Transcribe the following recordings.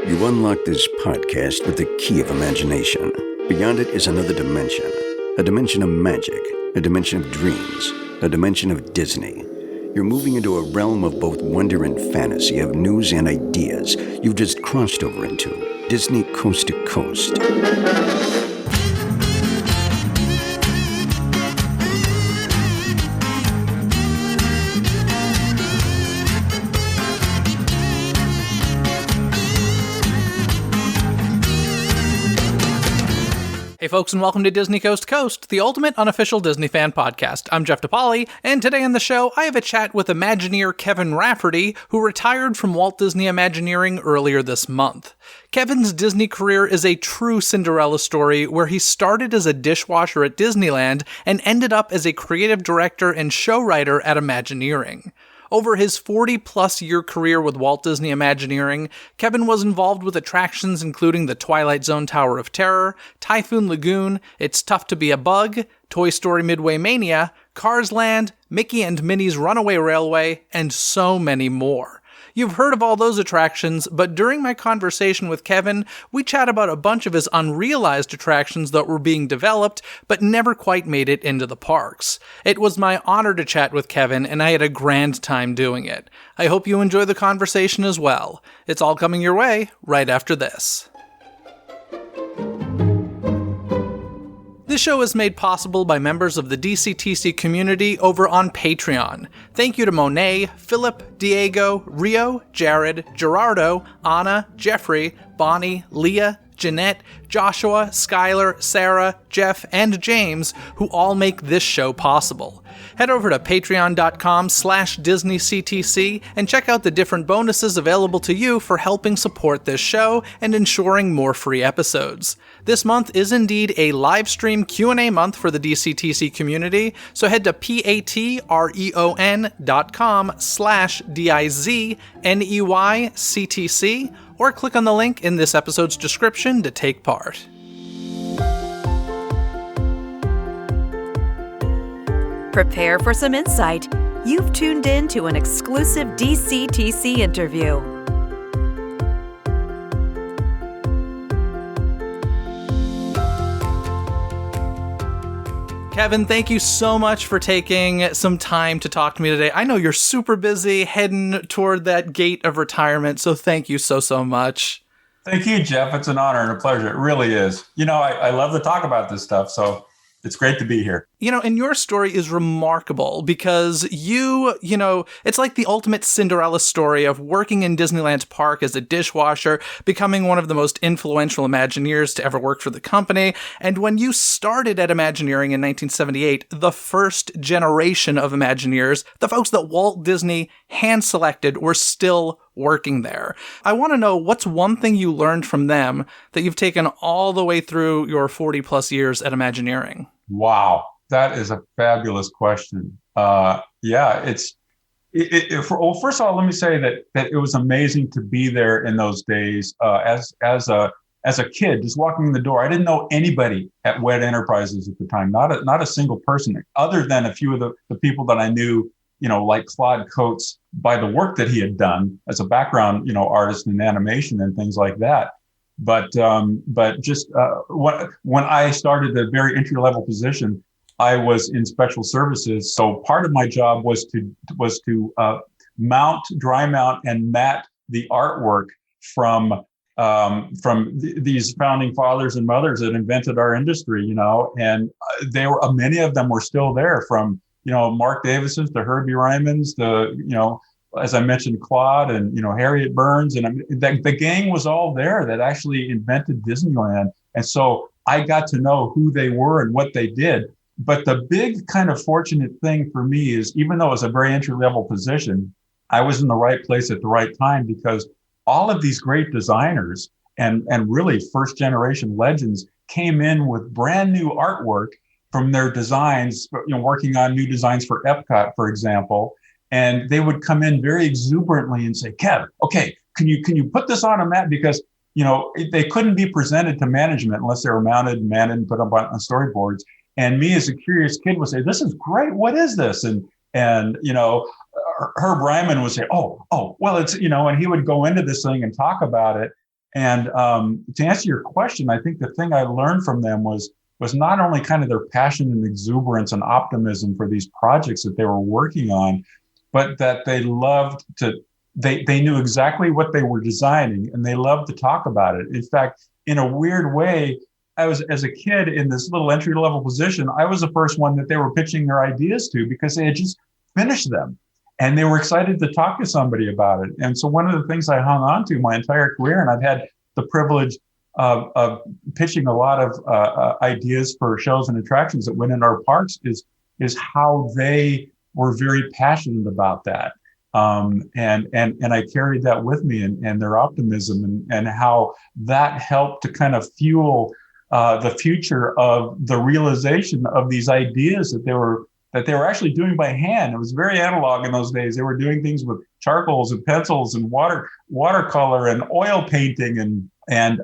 You unlock this podcast with the key of imagination. Beyond it is another dimension. A dimension of magic, a dimension of dreams, a dimension of Disney. You're moving into a realm of both wonder and fantasy, of news and ideas you've just crossed over into. Disney Coast to Coast. Hey folks, and welcome to Disney Coast to Coast, the ultimate unofficial Disney fan podcast. I'm Jeff DePauli, and today on the show, I have a chat with Imagineer Kevin Rafferty, who retired from Walt Disney Imagineering earlier this month. Kevin's Disney career is a true Cinderella story where he started as a dishwasher at Disneyland and ended up as a creative director and show writer at Imagineering. Over his 40-plus year career with Walt Disney Imagineering, Kevin was involved with attractions including the Twilight Zone Tower of Terror, Typhoon Lagoon, It's Tough to Be a Bug, Toy Story Midway Mania, Cars Land, Mickey and Minnie's Runaway Railway, and so many more. You've heard of all those attractions, but during my conversation with Kevin, we chat about a bunch of his unrealized attractions that were being developed, but never quite made it into the parks. It was my honor to chat with Kevin, and I had a grand time doing it. I hope you enjoy the conversation as well. It's all coming your way right after this. This show is made possible by members of the DCTC community over on Patreon. Thank you to Monet, Philip, Diego, Rio, Jared, Gerardo, Anna, Jeffrey, Bonnie, Leah, Jeanette, Joshua, Skylar, Sarah, Jeff, and James, who all make this show possible. Head over to patreon.com/DisneyCTC and check out the different bonuses available to you for helping support this show and ensuring more free episodes. This month is indeed a live stream Q&A month for the DCTC community, so head to patreon.com/DIZNEYCTC or click on the link in this episode's description to take part. Prepare for some insight. You've tuned in to an exclusive DCTC interview. Kevin, thank you so much for taking some time to talk to me today. I know you're super busy heading toward that gate of retirement, so thank you so much. Thank you, Jeff. It's an honor and a pleasure. It really is. You know, I love to talk about this stuff, so it's great to be here. You know, and your story is remarkable because you know, it's like the ultimate Cinderella story of working in Disneyland Park as a dishwasher, becoming one of the most influential Imagineers to ever work for the company. And when you started at Imagineering in 1978, the first generation of Imagineers, the folks that Walt Disney hand-selected, were still working there. I want to know, what's one thing you learned from them that you've taken all the way through your 40-plus years at Imagineering? Wow, that is a fabulous question. First of all, let me say that it was amazing to be there in those days as a kid, just walking in the door. I didn't know anybody at WED Enterprises at the time, not a single person, other than a few of the people that I knew, you know, like Claude Coates, by the work that he had done as a background, you know, artist in animation and things like that. But just when I started the very entry level position, I was in special services. So part of my job was to dry mount, and mat the artwork from these founding fathers and mothers that invented our industry. You know, and many of them were still there, from, you know, Mark Davis's to Herbie Ryman's, as I mentioned, Claude and, you know, Harriet Burns, and the gang was all there that actually invented Disneyland. And so I got to know who they were and what they did. But the big kind of fortunate thing for me is, even though it was a very entry level position, I was in the right place at the right time, because all of these great designers and really first generation legends came in with brand new artwork from their designs, you know, working on new designs for Epcot, for example. And they would come in very exuberantly and say, Kev, okay, can you put this on a mat? Because, you know, they couldn't be presented to management unless they were mounted and put up on storyboards. And me as a curious kid would say, this is great. What is this? And you know, Herb Ryman would say, oh, well, it's, you know, and he would go into this thing and talk about it. And to answer your question, I think the thing I learned from them was not only kind of their passion and exuberance and optimism for these projects that they were working on, but that they loved to, they knew exactly what they were designing and they loved to talk about it. In fact, in a weird way, as a kid in this little entry level position, I was the first one that they were pitching their ideas to because they had just finished them and they were excited to talk to somebody about it. And so one of the things I hung on to my entire career, and I've had the privilege of pitching a lot of ideas for shows and attractions that went in our parks, is how they were very passionate about that. And I carried that with me, and their optimism and how that helped to kind of fuel the future of the realization of these ideas that they were actually doing by hand. It was very analog in those days. They were doing things with charcoals and pencils and watercolor and oil painting and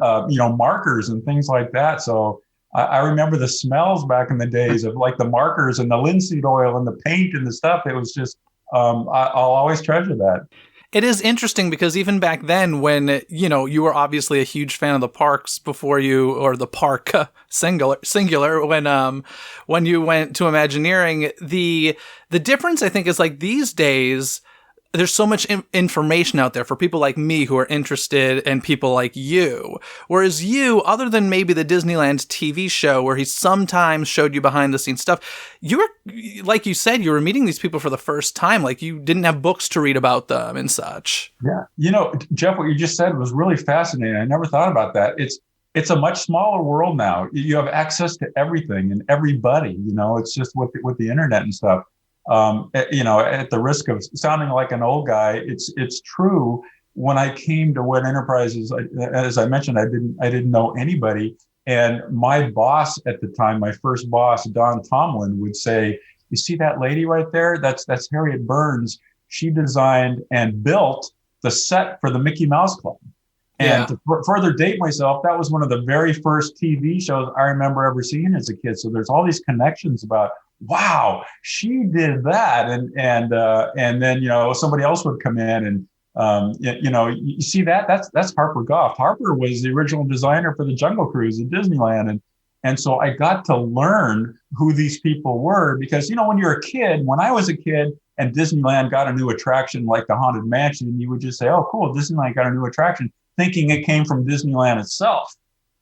markers and things like that. So I remember the smells back in the days of like the markers and the linseed oil and the paint and the stuff. It was just I'll always treasure that. It is interesting because even back then when, you were obviously a huge fan of the parks before you, or the park singular, when you went to Imagineering, the difference I think is like these days, there's so much information out there for people like me who are interested and people like you. Whereas you, other than maybe the Disneyland TV show where he sometimes showed you behind the scenes stuff, you were, like you said, you were meeting these people for the first time. Like you didn't have books to read about them and such. Yeah. Jeff, what you just said was really fascinating. I never thought about that. It's a much smaller world now. You have access to everything and everybody, it's just with the internet and stuff. At the risk of sounding like an old guy, it's true. When I came to Wet Enterprises, as I mentioned, I didn't know anybody. And my boss at the time, my first boss, Don Tomlin, would say, "You see that lady right there? That's Harriet Burns. She designed and built the set for the Mickey Mouse Club." And to further date myself, that was one of the very first TV shows I remember ever seeing as a kid. So there's all these connections about, wow, she did that. And then, somebody else would come in and, you see that's Harper Goff. Harper was the original designer for the Jungle Cruise at Disneyland. And so I got to learn who these people were because, when you're a kid, when I was a kid and Disneyland got a new attraction like the Haunted Mansion, you would just say, oh, cool, Disneyland got a new attraction, thinking it came from Disneyland itself.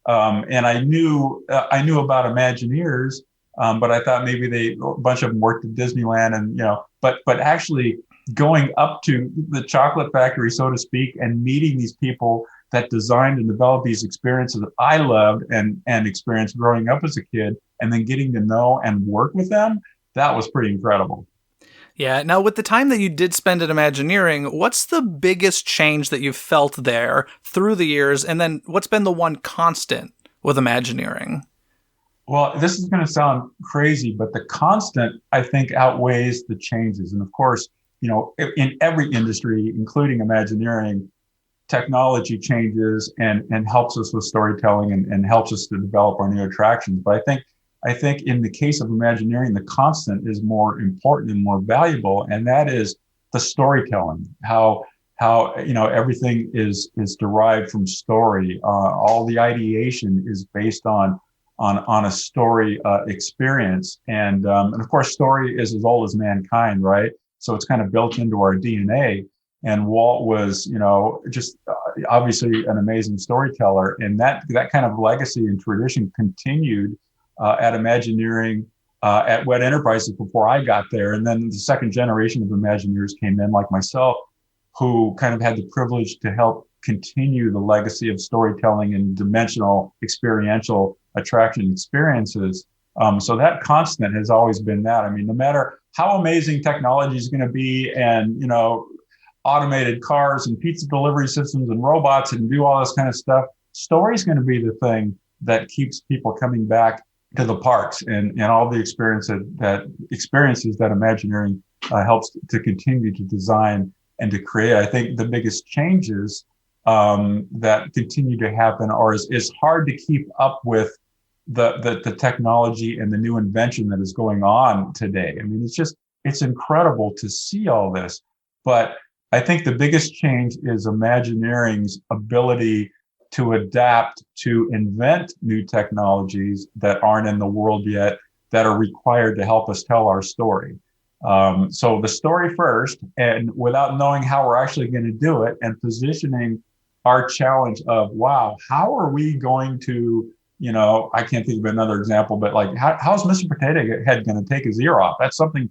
And I knew about Imagineers, but I thought maybe a bunch of them worked at Disneyland, and but actually going up to the chocolate factory, so to speak, and meeting these people that designed and developed these experiences that I loved and experienced growing up as a kid, and then getting to know and work with them, that was pretty incredible. Yeah. Now, with the time that you did spend at Imagineering, what's the biggest change that you've felt there through the years? And then what's been the one constant with Imagineering? Well, this is going to sound crazy, but the constant, I think, outweighs the changes. And of course, in every industry, including Imagineering, technology changes and helps us with storytelling and helps us to develop our new attractions. But I think in the case of Imagineering, the constant is more important and more valuable, and that is the storytelling. How everything is derived from story. All the ideation is based on a story experience, and of course, story is as old as mankind, right? So it's kind of built into our DNA. And Walt was, just obviously an amazing storyteller, and that kind of legacy and tradition continued at Imagineering, at Wet Enterprises before I got there. And then the second generation of Imagineers came in, like myself, who kind of had the privilege to help continue the legacy of storytelling and dimensional experiential attraction experiences. So that constant has always been that. I mean, no matter how amazing technology is going to be and, automated cars and pizza delivery systems and robots and do all this kind of stuff, story is going to be the thing that keeps people coming back to the parks and all the experiences that Imagineering helps to continue to design and to create. I think the biggest changes that continue to happen is hard to keep up with the technology and the new invention that is going on today. I mean, it's incredible to see all this, but I think the biggest change is Imagineering's ability to adapt, to invent new technologies that aren't in the world yet, that are required to help us tell our story. So the story first, and without knowing how we're actually going to do it, and positioning our challenge of, wow, how are we going to, I can't think of another example, but like, how's Mr. Potato Head going to take his ear off? That's something,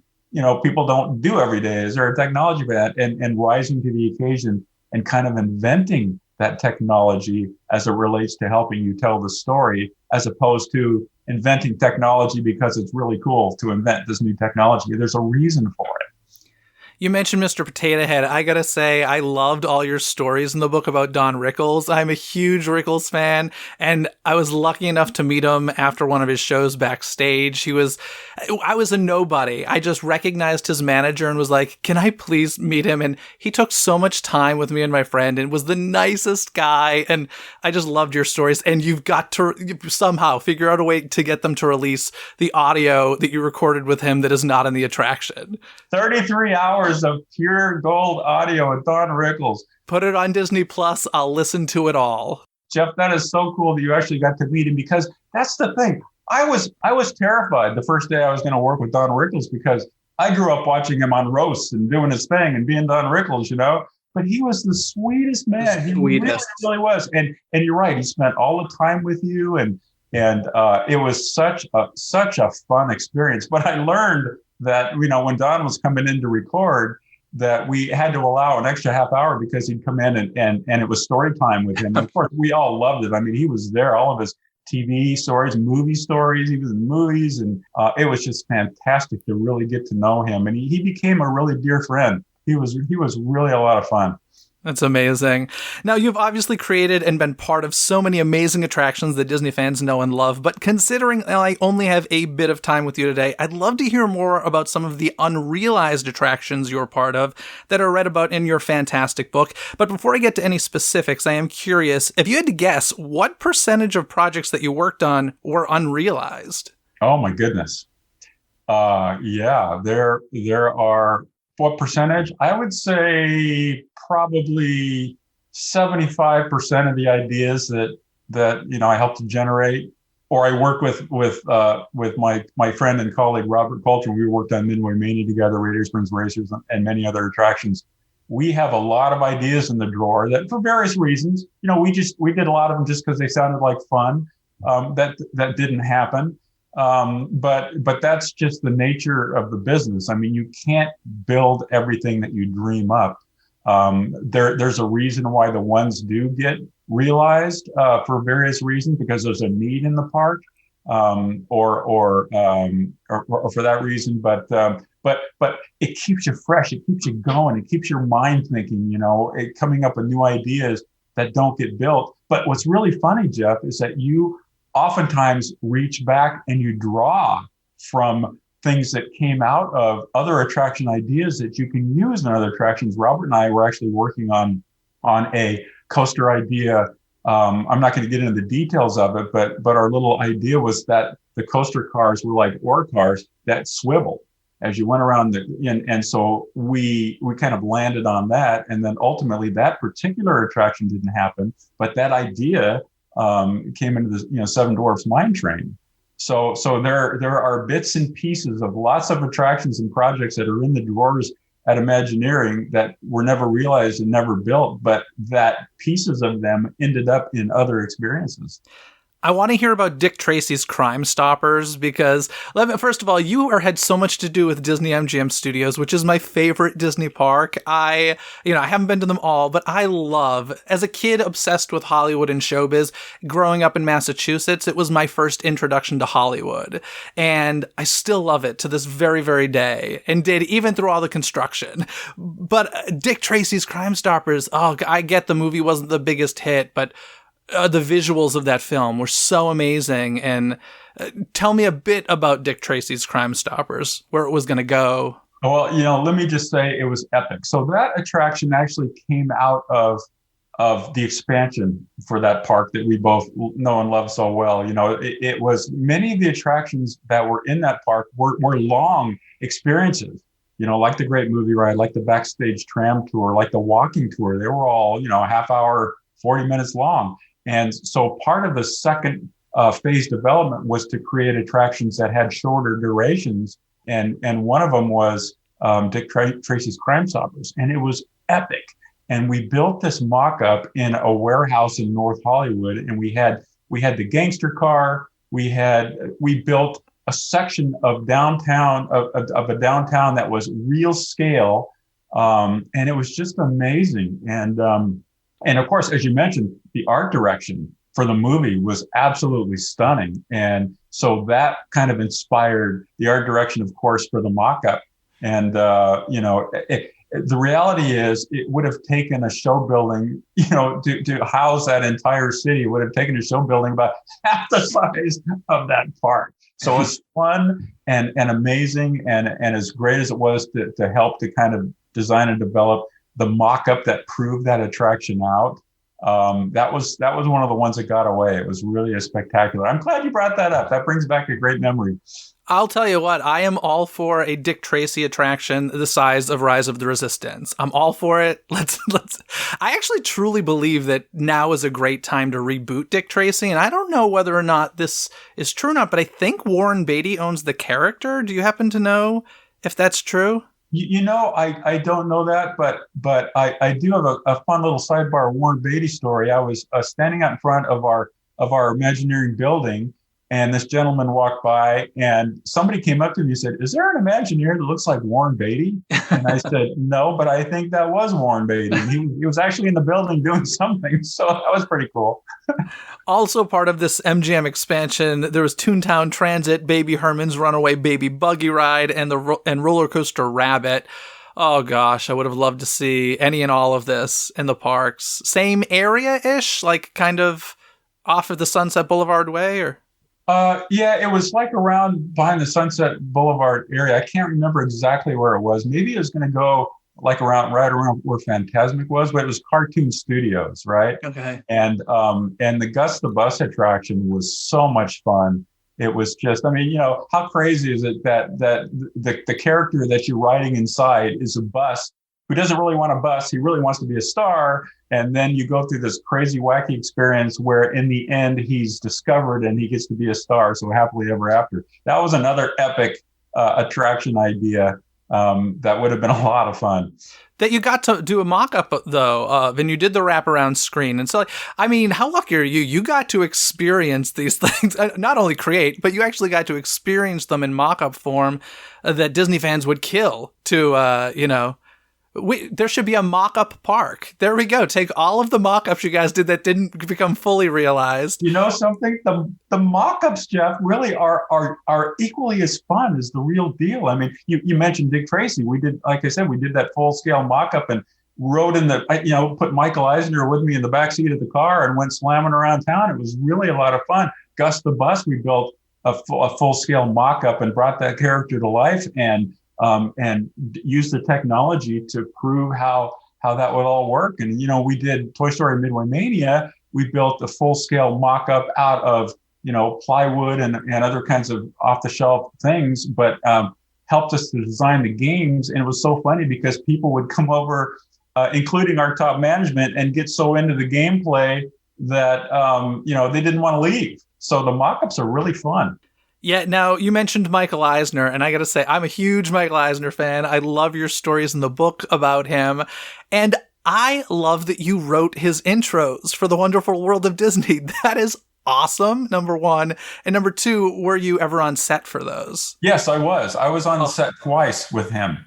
people don't do every day. Is there a technology for that? And rising to the occasion and kind of inventing that technology as it relates to helping you tell the story, as opposed to inventing technology because it's really cool to invent this new technology. There's a reason for it. You mentioned Mr. Potato Head. I gotta say, I loved all your stories in the book about Don Rickles. I'm a huge Rickles fan, and I was lucky enough to meet him after one of his shows backstage. I was a nobody. I just recognized his manager and was like, can I please meet him? And he took so much time with me and my friend and was the nicest guy. And I just loved your stories. And you've got to somehow figure out a way to get them to release the audio that you recorded with him that is not in the attraction. 33 hours of pure gold audio with Don Rickles. Put it on Disney Plus. I'll listen to it all. Jeff, that is so cool that you actually got to meet him, because that's the thing. I was terrified the first day I was going to work with Don Rickles, because I grew up watching him on roasts and doing his thing and being Don Rickles, but he was the sweetest man. He really was. And you're right. He spent all the time with you, and it was such a fun experience. But I learned that, when Don was coming in to record, that we had to allow an extra half hour because he'd come in and it was story time with him. And of course, we all loved it. I mean, he was there, all of his TV stories, movie stories, he was in movies, and it was just fantastic to really get to know him. And he became a really dear friend. He was really a lot of fun. That's amazing. Now, you've obviously created and been part of so many amazing attractions that Disney fans know and love, but considering I only have a bit of time with you today, I'd love to hear more about some of the unrealized attractions you're part of that are read about in your fantastic book. But before I get to any specifics, I am curious, if you had to guess, what percentage of projects that you worked on were unrealized? Oh, my goodness. Yeah, there are. What percentage? I would say probably 75% of the ideas that I helped to generate, or I work with my friend and colleague Robert Coulter. We worked on Midway Mania together, Radiator Springs Racers, and many other attractions. We have a lot of ideas in the drawer that, for various reasons, we did a lot of them just because they sounded like fun. That didn't happen. But that's just the nature of the business. I mean, you can't build everything that you dream up. There's a reason why the ones do get realized for various reasons, because there's a need in the park, or for that reason. But it keeps you fresh. It keeps you going. It keeps your mind thinking. Coming up with new ideas that don't get built. But what's really funny, Jeff, is that you oftentimes reach back and you draw from things that came out of other attraction ideas that you can use in other attractions. Robert and I were actually working on a coaster idea. I'm not going to get into the details of it, but our little idea was that the coaster cars were like ore cars that swivel as you went around and so we kind of landed on that. And then ultimately that particular attraction didn't happen, but that idea came into the Seven Dwarfs Mine Train. So there are bits and pieces of lots of attractions and projects that are in the drawers at Imagineering that were never realized and never built, but that pieces of them ended up in other experiences. I want to hear about Dick Tracy's Crime Stoppers, because, first of all, you had so much to do with Disney Mgm Studios, which is my favorite Disney park. I haven't been to them all, but I love, as a kid obsessed with Hollywood and showbiz, growing up in Massachusetts, it was my first introduction to Hollywood. And I still love it to this very, very day, and did even through all the construction. But Dick Tracy's Crime Stoppers, I get the movie wasn't the biggest hit, but the visuals of that film were so amazing. And tell me a bit about Dick Tracy's Crime Stoppers, where it was going to go. Well, let me just say it was epic. So that attraction actually came out of the expansion for that park that we both know and love so well. It was many of the attractions that were in that park were long experiences, like the Great Movie Ride, like the Backstage Tram Tour, like the Walking Tour. They were all, a half hour, 40 minutes long. And so part of the second phase development was to create attractions that had shorter durations. And one of them was Dick Tracy's Crime Stoppers. And it was epic. And we built this mock-up in a warehouse in North Hollywood. And we had the gangster car. We built a section of downtown, of a downtown that was real scale. And it was just amazing. And of course, as you mentioned, the art direction for the movie was absolutely stunning. And so that kind of inspired the art direction, of course, for the mock-up. And, the reality is it would have taken a show building, to house that entire city. It would have taken a show building about half the size of that park. So it was fun and amazing. And as great as it was to help to kind of design and develop the mock-up that proved that attraction out, that was one of the ones that got away. It was really a spectacular. I'm glad you brought that up. That brings back a great memory. I'll tell you what, I am all for a Dick Tracy attraction the size of Rise of the Resistance. I'm all for it. Let's. I actually truly believe that now is a great time to reboot Dick Tracy, and I don't know whether or not this is true or not, but I think Warren Beatty owns the character. Do you happen to know if that's true? I don't know that, but I do have a fun little sidebar Warren Beatty story. I was standing out in front of our Imagineering building, and this gentleman walked by, and somebody came up to me and said, "Is there an Imagineer that looks like Warren Beatty?" And I said, "No, but I think that was Warren Beatty. He was actually in the building doing something." So that was pretty cool. Also part of this MGM expansion, there was Toontown Transit, Baby Herman's Runaway Baby Buggy Ride, and Roller Coaster Rabbit. Oh gosh, I would have loved to see any and all of this in the parks. Same area-ish, like kind of off of the Sunset Boulevard way, or? Yeah, it was like around behind the Sunset Boulevard area. I can't remember exactly where it was. Maybe it was going to go like right around where Fantasmic was, but it was Cartoon Studios, right? Okay. And the Gus the Bus attraction was so much fun. It was just, how crazy is it that the character that you're riding inside is a bus who doesn't really want a bus. He really wants to be a star. And then you go through this crazy, wacky experience where in the end, he's discovered and he gets to be a star. So happily ever after. That was another epic attraction idea that would have been a lot of fun. That you got to do a mock-up, though, and you did the wraparound screen. And so, how lucky are you? You got to experience these things, not only create, but you actually got to experience them in mock-up form that Disney fans would kill to, there should be a mock-up park. There we go. Take all of the mock-ups you guys did that didn't become fully realized. You know something? The mock-ups, Jeff, really are equally as fun as the real deal. I mean, you mentioned Dick Tracy. We did, like I said, we did that full-scale mock-up and rode put Michael Eisner with me in the back seat of the car and went slamming around town. It was really a lot of fun. Gus the Bus, we built a full-scale mock-up and brought that character to life and use the technology to prove how that would all work. And, we did Toy Story Midway Mania. We built a full-scale mock-up out of, plywood and other kinds of off-the-shelf things, but helped us to design the games. And it was so funny because people would come over, including our top management, and get so into the gameplay that, they didn't want to leave. So the mock-ups are really fun. Yeah, now you mentioned Michael Eisner, and I got to say, I'm a huge Michael Eisner fan. I love your stories in the book about him. And I love that you wrote his intros for The Wonderful World of Disney. That is awesome, number one. And number two, were you ever on set for those? Yes, I was. I was on set twice with him.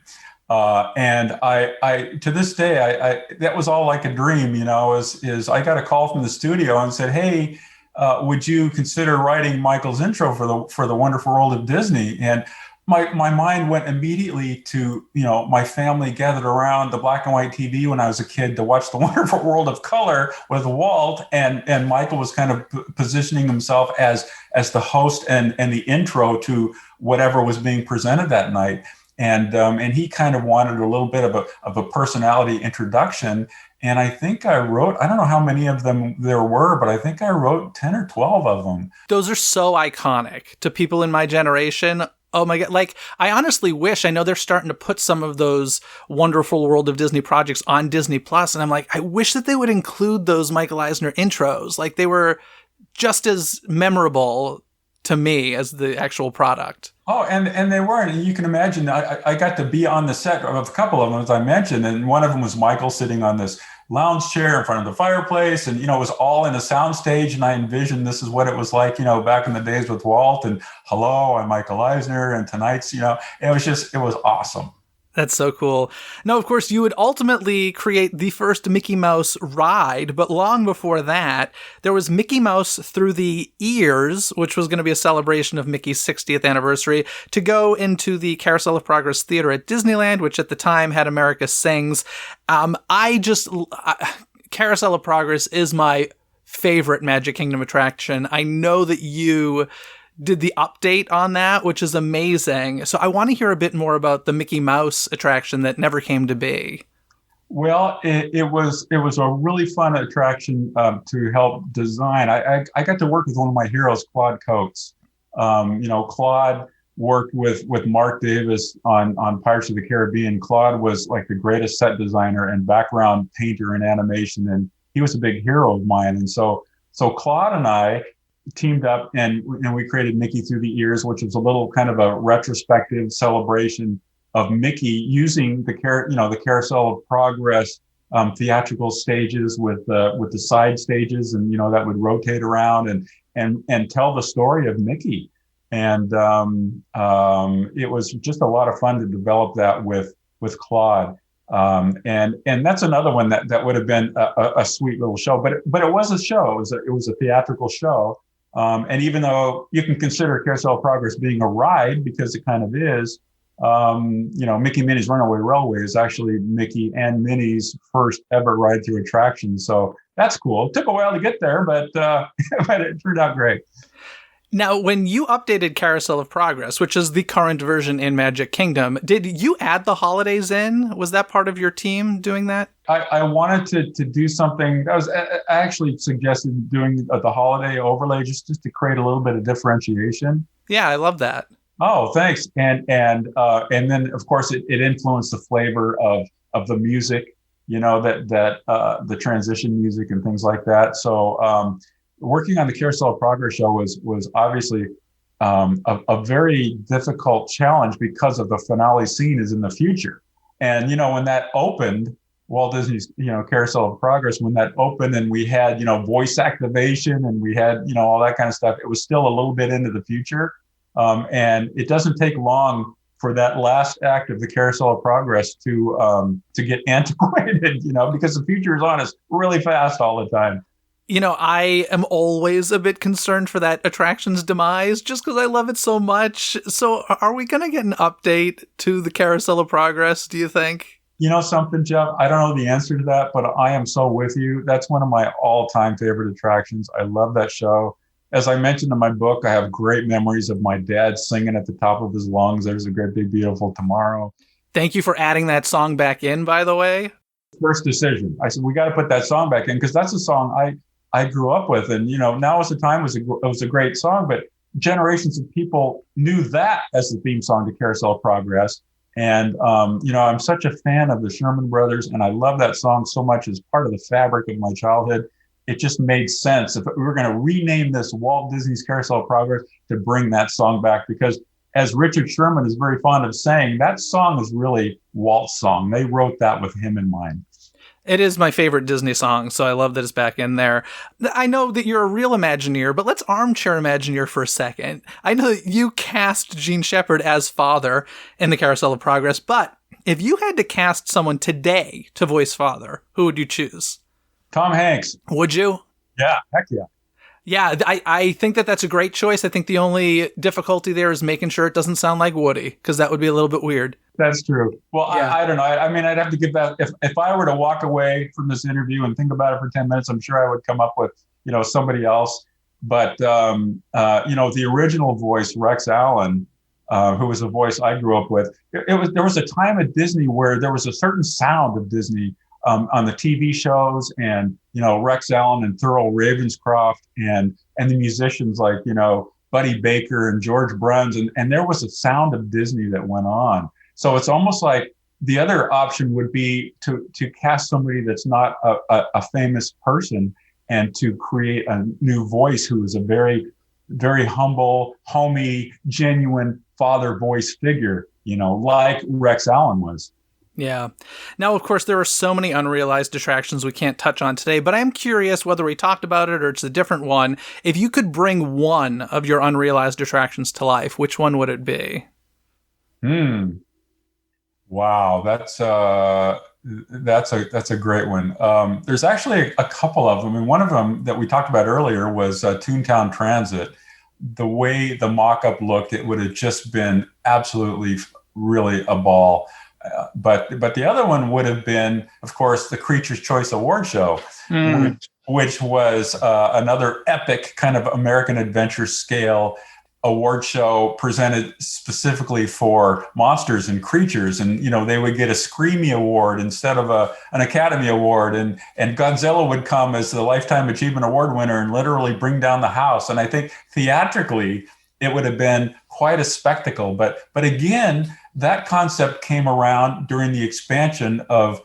And I to this day, I that was all like a dream, is I got a call from the studio and said, "Hey, would you consider writing Michael's intro for the Wonderful World of Disney?" And my mind went immediately to, my family gathered around the black and white TV when I was a kid to watch The Wonderful World of Color with Walt, and Michael was kind of positioning himself as the host and the intro to whatever was being presented that night. And he kind of wanted a little bit of a personality introduction. And I think I wrote, I don't know how many of them there were, but I think I wrote 10 or 12 of them. Those are so iconic to people in my generation. Oh my God. Like, I honestly wish, I know they're starting to put some of those Wonderful World of Disney projects on Disney Plus, and I'm like, I wish that they would include those Michael Eisner intros. Like, they were just as memorable to me as the actual product. Oh, and they weren't. And you can imagine, I got to be on the set of a couple of them, as I mentioned, and one of them was Michael sitting on this lounge chair in front of the fireplace, and, it was all in a soundstage, and I envisioned this is what it was like, back in the days with Walt, and hello, I'm Michael Eisner, and tonight's, it was awesome. That's so cool. No, of course, you would ultimately create the first Mickey Mouse ride, but long before that, there was Mickey Mouse Through the Ears, which was going to be a celebration of Mickey's 60th anniversary, to go into the Carousel of Progress Theater at Disneyland, which at the time had America Sings. Carousel of Progress is my favorite Magic Kingdom attraction. I know that you did the update on that, which is amazing. So I want to hear a bit more about the Mickey Mouse attraction that never came to be. Well, it was a really fun attraction to help design. I got to work with one of my heroes, Claude Coates. Claude worked with Mark Davis on Pirates of the Caribbean. Claude was like the greatest set designer and background painter in animation, and he was a big hero of mine. And so Claude and I teamed up and we created Mickey Through the Ears, which was a little kind of a retrospective celebration of Mickey using the Carousel of Progress theatrical stages with the side stages, and that would rotate around and tell the story of Mickey. And it was just a lot of fun to develop that with Claude. And that's another one that would have been a sweet little show, but it was a show. It was a theatrical show. And even though you can consider Carousel of Progress being a ride, because it kind of is, Mickey Minnie's Runaway Railway is actually Mickey and Minnie's first ever ride through attraction. So that's cool. It took a while to get there, but it turned out great. Now, when you updated Carousel of Progress, which is the current version in Magic Kingdom, did you add the holidays in? Was that part of your team doing that? I wanted to do something. I actually suggested doing the holiday overlay just to create a little bit of differentiation. Yeah, I love that. Oh, thanks. And then of course it influenced the flavor of the music, the transition music and things like that. So working on the Carousel of Progress show was obviously a very difficult challenge because of the finale scene is in the future. And, when that opened, Walt Disney's, Carousel of Progress, when that opened and we had, voice activation and we had, all that kind of stuff, it was still a little bit into the future. And it doesn't take long for that last act of the Carousel of Progress to get antiquated, because the future is on us really fast all the time. I am always a bit concerned for that attraction's demise just because I love it so much. So are we going to get an update to the Carousel of Progress, do you think? Something, Jeff? I don't know the answer to that, but I am so with you. That's one of my all-time favorite attractions. I love that show. As I mentioned in my book, I have great memories of my dad singing at the top of his lungs, "There's a Great Big Beautiful Tomorrow." Thank you for adding that song back in, by the way. First decision. I said, we got to put that song back in because that's a song I grew up with. And, Now Is the Time was a great song, but generations of people knew that as the theme song to Carousel of Progress. And, I'm such a fan of the Sherman Brothers, and I love that song so much as part of the fabric of my childhood. It just made sense if we were going to rename this Walt Disney's Carousel of Progress to bring that song back, because as Richard Sherman is very fond of saying, that song is really Walt's song. They wrote that with him in mind. It is my favorite Disney song, so I love that it's back in there. I know that you're a real Imagineer, but let's armchair Imagineer for a second. I know that you cast Gene Shepard as Father in the Carousel of Progress, but if you had to cast someone today to voice Father, who would you choose? Tom Hanks. Would you? Yeah, heck yeah. Yeah, I think that's a great choice. I think the only difficulty there is making sure it doesn't sound like Woody, because that would be a little bit weird. That's true. Well, yeah. I don't know. I'd have to give that. If I were to walk away from this interview and think about it for 10 minutes, I'm sure I would come up with, somebody else. But, the original voice, Rex Allen, who was the voice I grew up with, there was a time at Disney where there was a certain sound of Disney on the TV shows, and Rex Allen and Thurl Ravenscroft and the musicians like Buddy Baker and George Bruns, and there was a sound of Disney that went on. So it's almost like the other option would be to cast somebody that's not a famous person and to create a new voice who is a very, very humble, homey, genuine father voice figure, like Rex Allen was. Yeah. Now, of course, there are so many unrealized attractions we can't touch on today, but I'm curious whether we talked about it or it's a different one. If you could bring one of your unrealized attractions to life, which one would it be? Wow, that's a great one. There's actually a couple of them, and one of them that we talked about earlier was Toontown Transit. The way the mock-up looked, it would have just been absolutely really a ball. But the other one would have been, of course, the Creature's Choice Award Show, which was another epic kind of American adventure scale award show presented specifically for monsters and creatures. And, they would get a Screamy Award instead of an Academy Award. And Godzilla would come as the Lifetime Achievement Award winner and literally bring down the house. And I think theatrically, it would have been quite a spectacle. But again, that concept came around during the expansion of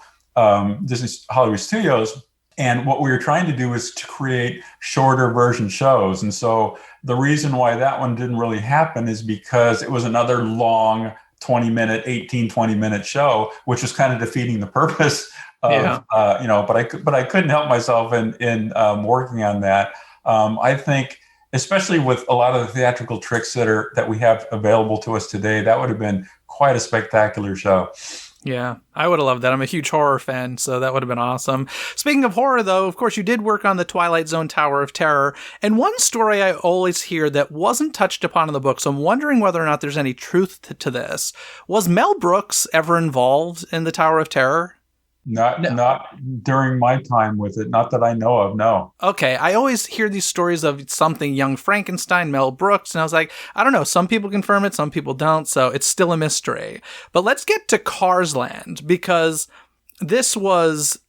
Disney Hollywood Studios. And what we were trying to do is to create shorter version shows. And so the reason why that one didn't really happen is because it was another long 20 minute show, which was kind of defeating the purpose of, but I couldn't help myself in working on that. I think, especially with a lot of the theatrical tricks that we have available to us today, that would have been quite a spectacular show. Yeah, I would have loved that. I'm a huge horror fan, so that would have been awesome. Speaking of horror, though, of course, you did work on the Twilight Zone Tower of Terror. And one story I always hear that wasn't touched upon in the book, so I'm wondering whether or not there's any truth to this. Was Mel Brooks ever involved in the Tower of Terror? Not during my time with it. Not that I know of, no. Okay, I always hear these stories of something Young Frankenstein, Mel Brooks, and I was like, I don't know, some people confirm it, some people don't, so it's still a mystery. But let's get to Cars Land, because this was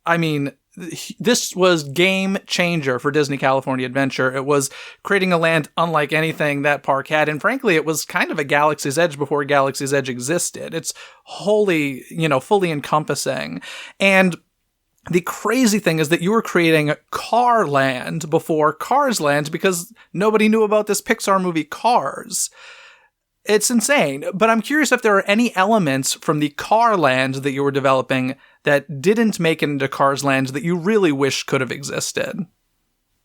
game changer for Disney California Adventure. It was creating a land unlike anything that park had. And frankly, it was kind of a Galaxy's Edge before Galaxy's Edge existed. It's wholly, fully encompassing. And the crazy thing is that you were creating Car Land before Cars Land because nobody knew about this Pixar movie Cars. It's insane, but I'm curious if there are any elements from the Car Land that you were developing that didn't make it into Cars Land that you really wish could have existed.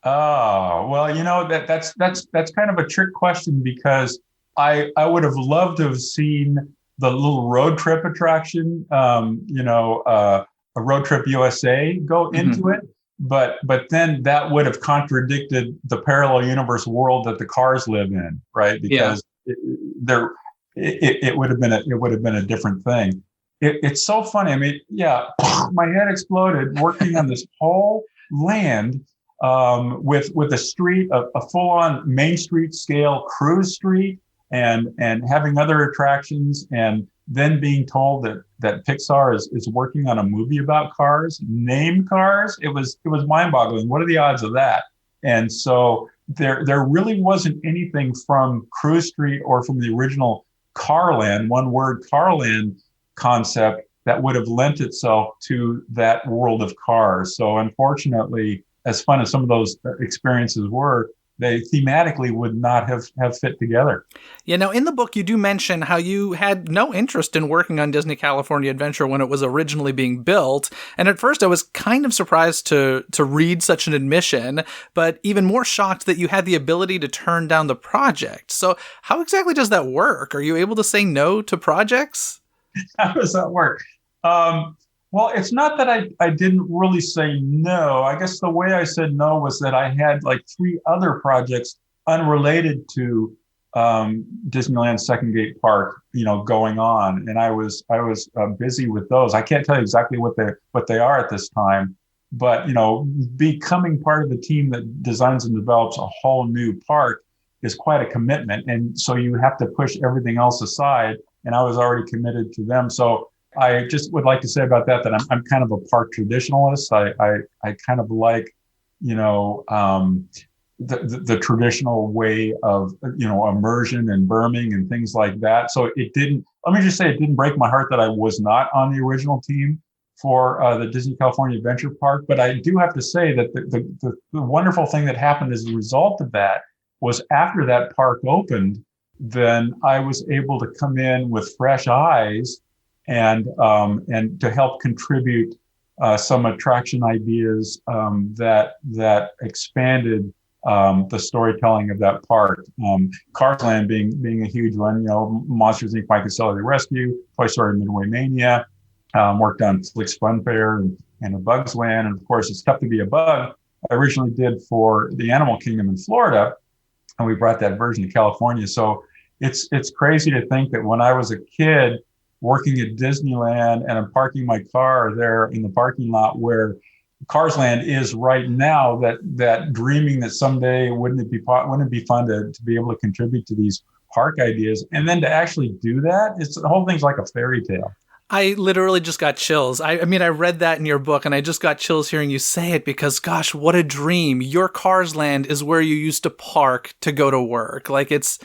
Oh, well, that's kind of a trick question because I would have loved to have seen the little road trip attraction, a Road Trip USA go into it. But then that would have contradicted the parallel universe world that the cars live in, right? Because it would have been a different thing. It's so funny. I mean, my head exploded working on this whole land with a street, a full-on Main Street scale cruise street, and having other attractions, and then being told that Pixar is working on a movie about cars, named Cars. It was mind-boggling. What are the odds of that? And so there really wasn't anything from Cruise Street or from the original Carland, one word Carland concept that would have lent itself to that world of cars. So unfortunately, as fun as some of those experiences were, they thematically would not have fit together. Now in the book, you do mention how you had no interest in working on Disney California Adventure when it was originally being built. And at first I was kind of surprised to read such an admission, but even more shocked that you had the ability to turn down the project. So how exactly does that work? Are you able to say no to projects? How does that work? Well, it's not that I didn't really say no. I guess the way I said no was that I had like 3 other projects unrelated to Disneyland Second Gate Park, going on, and I was busy with those. I can't tell you exactly what they are at this time, but becoming part of the team that designs and develops a whole new park is quite a commitment, and so you have to push everything else aside. And I was already committed to them, so. I just would like to say about that I'm kind of a park traditionalist. I kind of like, the traditional way of, immersion and berming and things like that. So it didn't, let me just say, it didn't break my heart that I was not on the original team for the Disney California Adventure Park. But I do have to say that the wonderful thing that happened as a result of that was after that park opened, then I was able to come in with fresh eyes and to help contribute some attraction ideas that expanded the storytelling of that park. Cars Land being a huge one, Monsters Inc. Mike and Sully Rescue, Toy Story Midway Mania, worked on Flick's Fun Fair and A Bug's Land. And of course, It's Tough to Be a Bug, I originally did for the Animal Kingdom in Florida, and we brought that version to California. So it's crazy to think that when I was a kid working at Disneyland and I'm parking my car there in the parking lot where Cars Land is right now, that dreaming that someday wouldn't it be fun to be able to contribute to these park ideas, and then to actually do that, the whole thing's like a fairy tale. I literally just got chills. I mean, I read that in your book, and I just got chills hearing you say it because, gosh, what a dream. Your Cars Land is where you used to park to go to work. Like, it's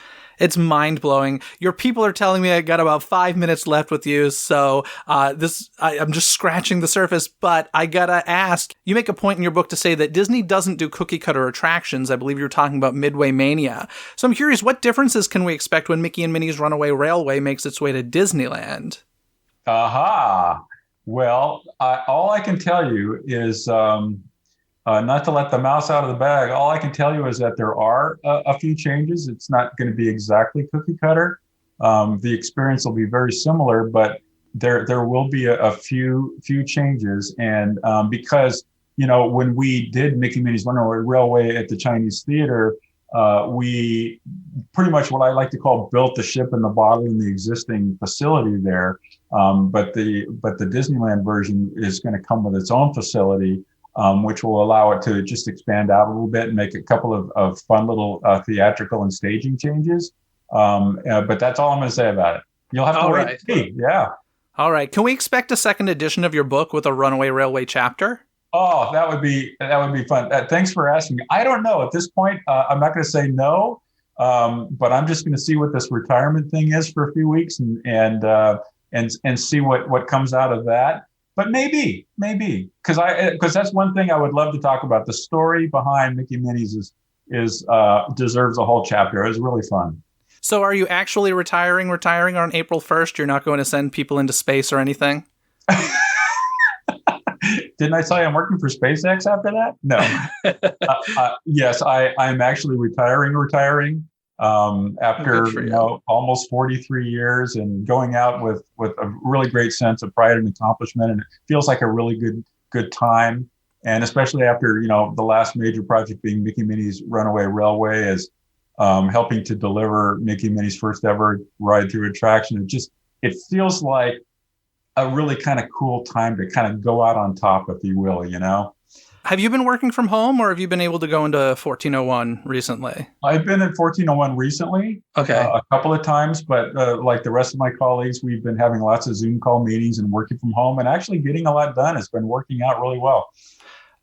mind-blowing. Your people are telling me I got about 5 minutes left with you, so I'm just scratching the surface, but I gotta ask, you make a point in your book to say that Disney doesn't do cookie-cutter attractions. I believe you're talking about Midway Mania. So I'm curious, what differences can we expect when Mickey and Minnie's Runaway Railway makes its way to Disneyland? Aha. Well, all I can tell you is, not to let the mouse out of the bag, all I can tell you is that there are a few changes. It's not going to be exactly cookie cutter. The experience will be very similar, but there will be a few changes. And because, when we did Mickey Minnie's Runaway Railway at the Chinese Theater, we pretty much what I like to call built the ship in the bottle in the existing facility there. But the Disneyland version is going to come with its own facility, which will allow it to just expand out a little bit and make a couple of fun little theatrical and staging changes. But that's all I'm going to say about it. You'll have to wait and see. Yeah. All right. Can we expect a second edition of your book with a Runaway Railway chapter? Oh, that would be fun. Thanks for asking me. I don't know at this point. I'm not going to say no, but I'm just going to see what this retirement thing is for a few weeks and see what comes out of that. But maybe, because that's one thing I would love to talk about. The story behind Mickey Minnie's is deserves a whole chapter. It was really fun. So, are you actually retiring on April 1st? You're not going to send people into space or anything? Didn't I tell you I'm working for SpaceX after that? No. Yes, I'm actually retiring after almost 43 years and going out with a really great sense of pride and accomplishment, and it feels like a really good time. And especially after the last major project being Mickey Minnie's Runaway Railway, is helping to deliver Mickey Minnie's first ever ride through attraction. It feels like a really kind of cool time to kind of go out on top, if you will, Have you been working from home, or have you been able to go into 1401 recently? I've been at 1401 recently, a couple of times, but like the rest of my colleagues, we've been having lots of Zoom call meetings and working from home and actually getting a lot done. It's been working out really well.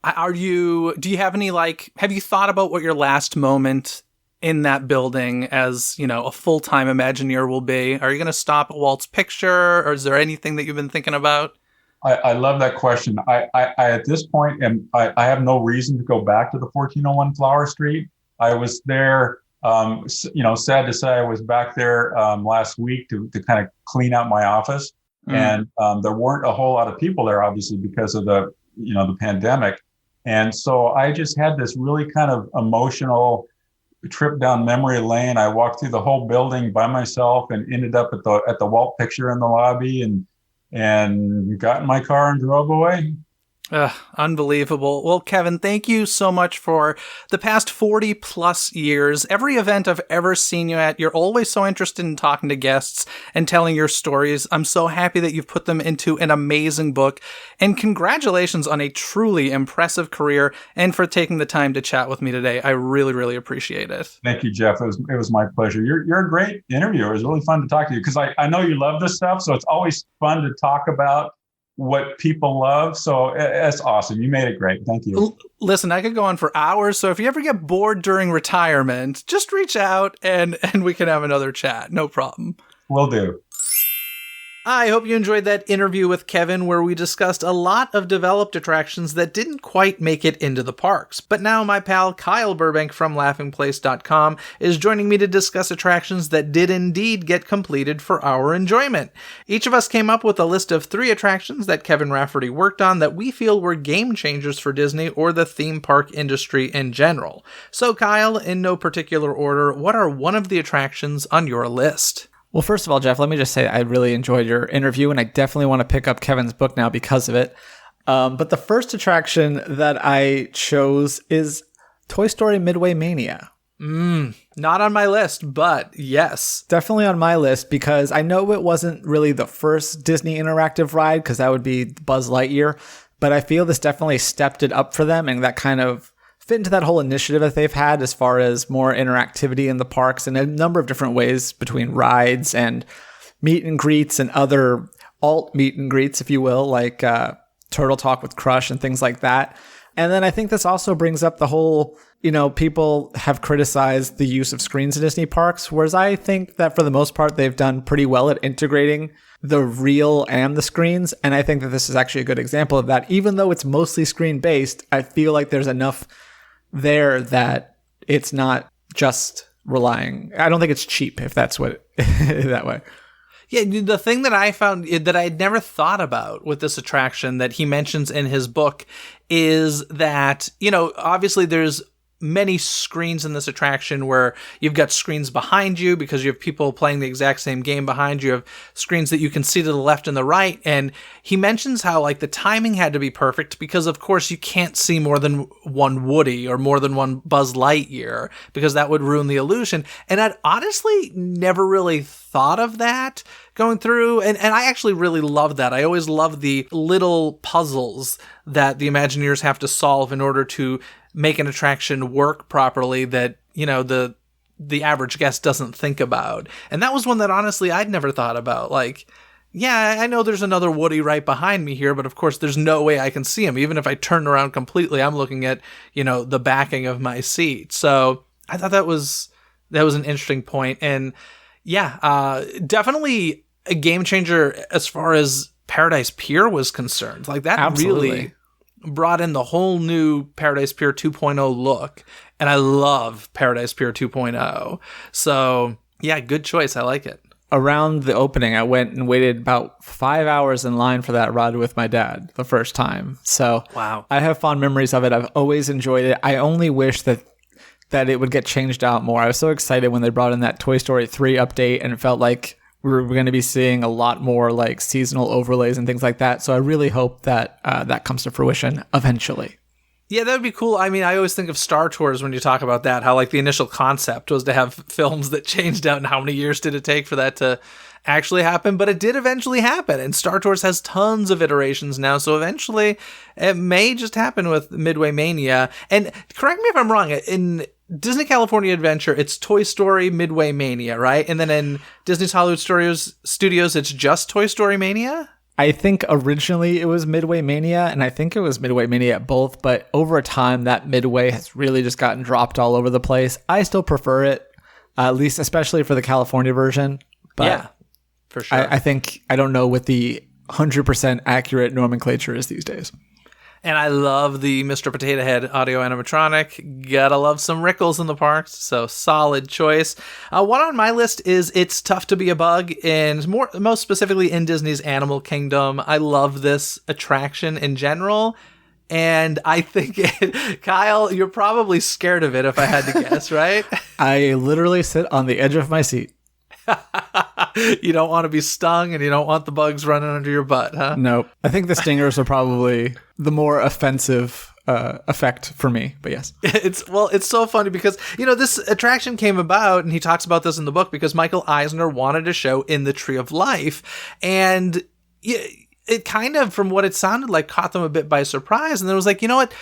Do you have any, have you thought about what your last moment in that building as, a full-time Imagineer will be? Are you going to stop at Walt's picture, or is there anything that you've been thinking about? I love that question. I at this point, I have no reason to go back to the 1401 Flower Street. I was there, sad to say I was back there last week to kind of clean out my office. And there weren't a whole lot of people there, obviously, because of the pandemic. And so I just had this really kind of emotional trip down memory lane. I walked through the whole building by myself and ended up at the Walt picture in the lobby and got in my car and drove away. Unbelievable. Well, Kevin, thank you so much for the past 40 plus years. Every event I've ever seen you at, you're always so interested in talking to guests and telling your stories. I'm so happy that you've put them into an amazing book. And congratulations on a truly impressive career and for taking the time to chat with me today. I really, really appreciate it. Thank you, Jeff. It was my pleasure. You're a great interviewer. It was really fun to talk to you because I know you love this stuff. So it's always fun to talk about what people love. So it's awesome. You made it great. Thank you. Listen, I could go on for hours. So if you ever get bored during retirement, just reach out and we can have another chat. No problem. Will do. I hope you enjoyed that interview with Kevin where we discussed a lot of developed attractions that didn't quite make it into the parks. But now my pal Kyle Burbank from laughingplace.com is joining me to discuss attractions that did indeed get completed for our enjoyment. Each of us came up with a list of 3 attractions that Kevin Rafferty worked on that we feel were game changers for Disney or the theme park industry in general. So Kyle, in no particular order, what are one of the attractions on your list? Well, first of all, Jeff, let me just say I really enjoyed your interview, and I definitely want to pick up Kevin's book now because of it. But the first attraction that I chose is Toy Story Midway Mania. Not on my list, but yes. Definitely on my list because I know it wasn't really the first Disney interactive ride because that would be Buzz Lightyear, but I feel this definitely stepped it up for them and that kind of fit into that whole initiative that they've had as far as more interactivity in the parks in a number of different ways between rides and meet and greets and other alt meet and greets, if you will, like Turtle Talk with Crush and things like that. And then I think this also brings up the whole, people have criticized the use of screens in Disney parks, whereas I think that for the most part, they've done pretty well at integrating the reel and the screens. And I think that this is actually a good example of that. Even though it's mostly screen based, I feel like there's enough there that it's not just relying. I don't think it's cheap, if that's what that way. Yeah, the thing that I found that I had never thought about with this attraction that he mentions in his book is that, obviously there's many screens in this attraction where you've got screens behind you because you have people playing the exact same game behind you. You have screens that you can see to the left and the right. And he mentions how the timing had to be perfect because of course you can't see more than one Woody or more than one Buzz Lightyear because that would ruin the illusion. And I'd honestly never really thought of that going through. And I actually really love that. I always love the little puzzles that the Imagineers have to solve in order to make an attraction work properly that, the average guest doesn't think about. And that was one that honestly I'd never thought about. Yeah, I know there's another Woody right behind me here, but of course there's no way I can see him. Even if I turn around completely, I'm looking at, the backing of my seat. So I thought that was an interesting point. And yeah, definitely a game changer as far as Paradise Pier was concerned. That Absolutely. Really brought in the whole new Paradise Pier 2.0 look. And I love Paradise Pier 2.0. So yeah, good choice. I like it. Around the opening, I went and waited about 5 hours in line for that ride with my dad the first time. So wow. I have fond memories of it. I've always enjoyed it. I only wish that it would get changed out more. I was so excited when they brought in that Toy Story 3 update and it felt like we were going to be seeing a lot more seasonal overlays and things like that. So I really hope that that comes to fruition eventually. Yeah, that would be cool. I mean, I always think of Star Tours when you talk about that, how the initial concept was to have films that changed out and how many years did it take for that to actually happen, but it did eventually happen. And Star Tours has tons of iterations now. So eventually it may just happen with Midway Mania. And correct me if I'm wrong, in Disney California Adventure, it's Toy Story Midway Mania, right? And then in Disney's Hollywood Studios, it's just Toy Story Mania? I think originally it was Midway Mania, and I think it was Midway Mania at both, but over time, that Midway has really just gotten dropped all over the place. I still prefer it, at least especially for the California version. But yeah, for sure. I think, I don't know what the 100% accurate nomenclature is these days. And I love the Mr. Potato Head audio animatronic. Gotta love some Rickles in the parks, so solid choice. One on my list is It's Tough to Be a Bug, and most specifically in Disney's Animal Kingdom. I love this attraction in general, and I think Kyle, you're probably scared of it if I had to guess, right? I literally sit on the edge of my seat. You don't want to be stung and you don't want the bugs running under your butt, huh? Nope. I think the stingers are probably the more offensive effect for me, but yes. It's so funny because, this attraction came about, and he talks about this in the book, because Michael Eisner wanted to show In the Tree of Life, and it kind of, from what it sounded like, caught them a bit by surprise, and then it was like, you know what?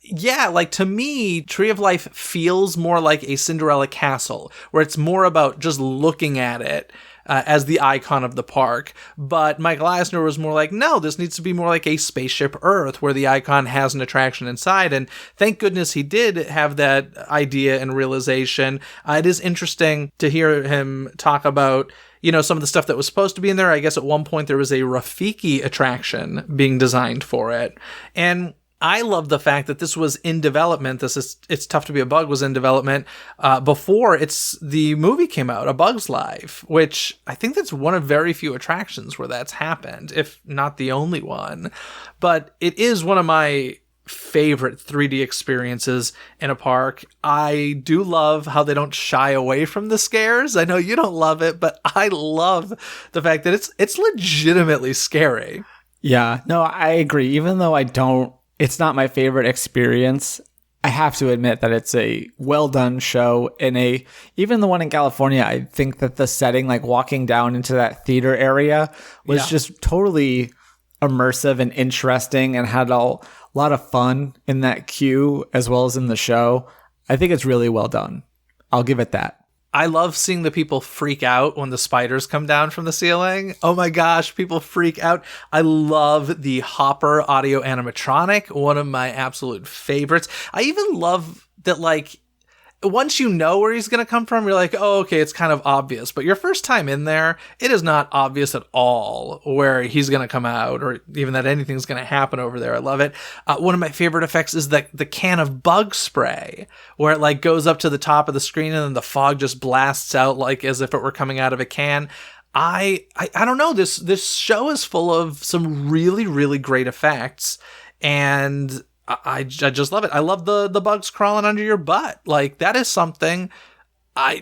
Yeah, like to me, Tree of Life feels more like a Cinderella castle, where it's more about just looking at it as the icon of the park. But Michael Eisner was more like, no, this needs to be more like a Spaceship Earth, where the icon has an attraction inside. And thank goodness he did have that idea and realization. It is interesting to hear him talk about, some of the stuff that was supposed to be in there. I guess at one point there was a Rafiki attraction being designed for it. And I love the fact that this was in development. It's Tough to Be a Bug was in development before the movie came out, A Bug's Life, which I think that's one of very few attractions where that's happened, if not the only one. But it is one of my favorite 3D experiences in a park. I do love how they don't shy away from the scares. I know you don't love it, but I love the fact that it's legitimately scary. Yeah, no, I agree. Even though it's not my favorite experience, I have to admit that it's a well done show. Even the one in California, I think that the setting, like walking down into that theater area, was just totally immersive and interesting, and had a lot of fun in that queue as well as in the show. I think it's really well done. I'll give it that. I love seeing the people freak out when the spiders come down from the ceiling. Oh my gosh, people freak out. I love the Hopper audio animatronic, one of my absolute favorites. I even love that, like, once you know where he's going to come from, you're like, oh, okay, it's kind of obvious. But your first time in there, it is not obvious at all where he's going to come out, or even that anything's going to happen over there. I love it. One of my favorite effects is the can of bug spray, where it like goes up to the top of the screen and then the fog just blasts out like as if it were coming out of a can. I don't know. This show is full of some really, really great effects, and I just love it. I love the bugs crawling under your butt. Like, that is something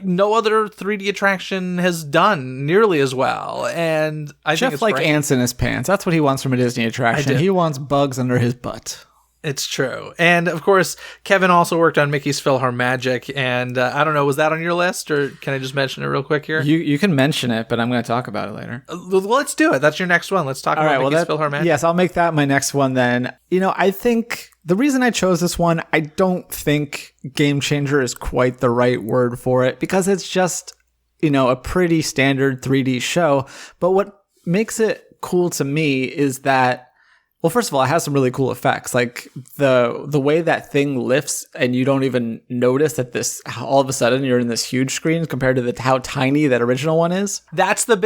no other 3D attraction has done nearly as well. And I think it's like great. Ants in his pants. That's what he wants from a Disney attraction. He wants bugs under his butt. It's true. And of course, Kevin also worked on Mickey's PhilharMagic. And I don't know, was that on your list, or can I just mention it real quick here? You can mention it, but I'm going to talk about it later. Well, let's do it. That's your next one. Let's talk about Mickey's PhilharMagic. Yes, I'll make that my next one then. I think the reason I chose this one, I don't think game changer is quite the right word for it, because it's just, a pretty standard 3D show. But what makes it cool to me is that, well, first of all, it has some really cool effects. Like the way that thing lifts and you don't even notice that all of a sudden you're in this huge screen compared to how tiny that original one is. That's the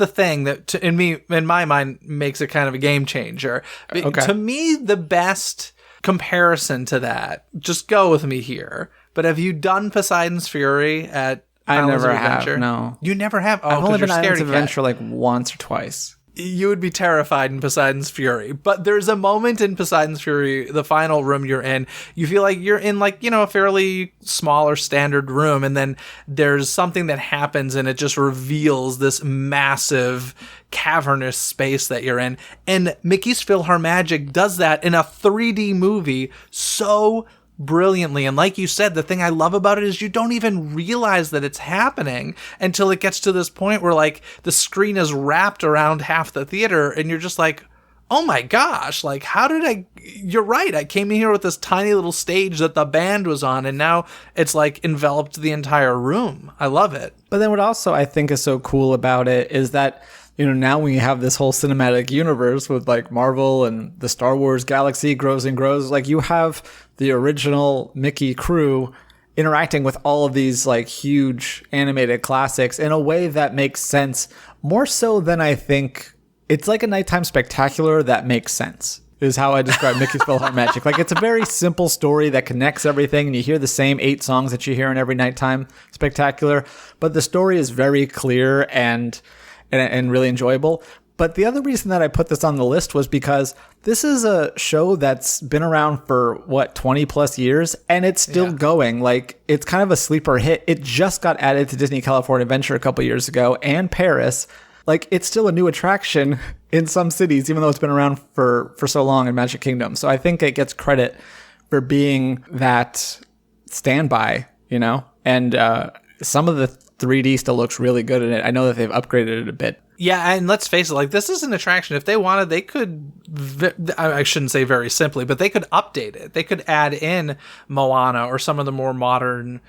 thing that in my mind makes it kind of a game changer. Okay. To me, the best comparison to that, just go with me here, but have you done Poseidon's Fury at Islands of Adventure? Have, no. You never have? Oh, I've only been Islands of Adventure like once or twice. You would be terrified in Poseidon's Fury. But there's a moment in Poseidon's Fury, the final room you're in, you feel like you're in a fairly small or standard room, and then there's something that happens and it just reveals this massive cavernous space that you're in. And Mickey's PhilharMagic does that in a 3D movie so brilliantly. And like you said, the thing I love about it is you don't even realize that it's happening until it gets to this point where like the screen is wrapped around half the theater and you're just like, oh my gosh, like you're right, I came in here with this tiny little stage that the band was on, and now it's like enveloped the entire room. I love it. But then what also I think is so cool about it is that now we have this whole cinematic universe with like Marvel, and the Star Wars galaxy grows and grows. Like, you have the original Mickey crew interacting with all of these like huge animated classics in a way that makes sense, more so than I think. It's like a nighttime spectacular that makes sense, is how I describe Mickey's PhilharMagic. Like, it's a very simple story that connects everything, and you hear the same 8 songs that you hear in every nighttime spectacular, but the story is very clear and really enjoyable. But the other reason that I put this on the list was because this is a show that's been around for 20 plus years, and it's still going. Like, it's kind of a sleeper hit. It just got added to Disney California Adventure a couple years ago, and Paris. Like, it's still a new attraction in some cities, even though it's been around for so long in Magic Kingdom. So I think it gets credit for being that standby, and some of the 3D still looks really good in it. I know that they've upgraded it a bit. Yeah, and let's face it, like, this is an attraction. If they wanted, they could, I shouldn't say very simply, but they could update it. They could add in Moana or some of the more modern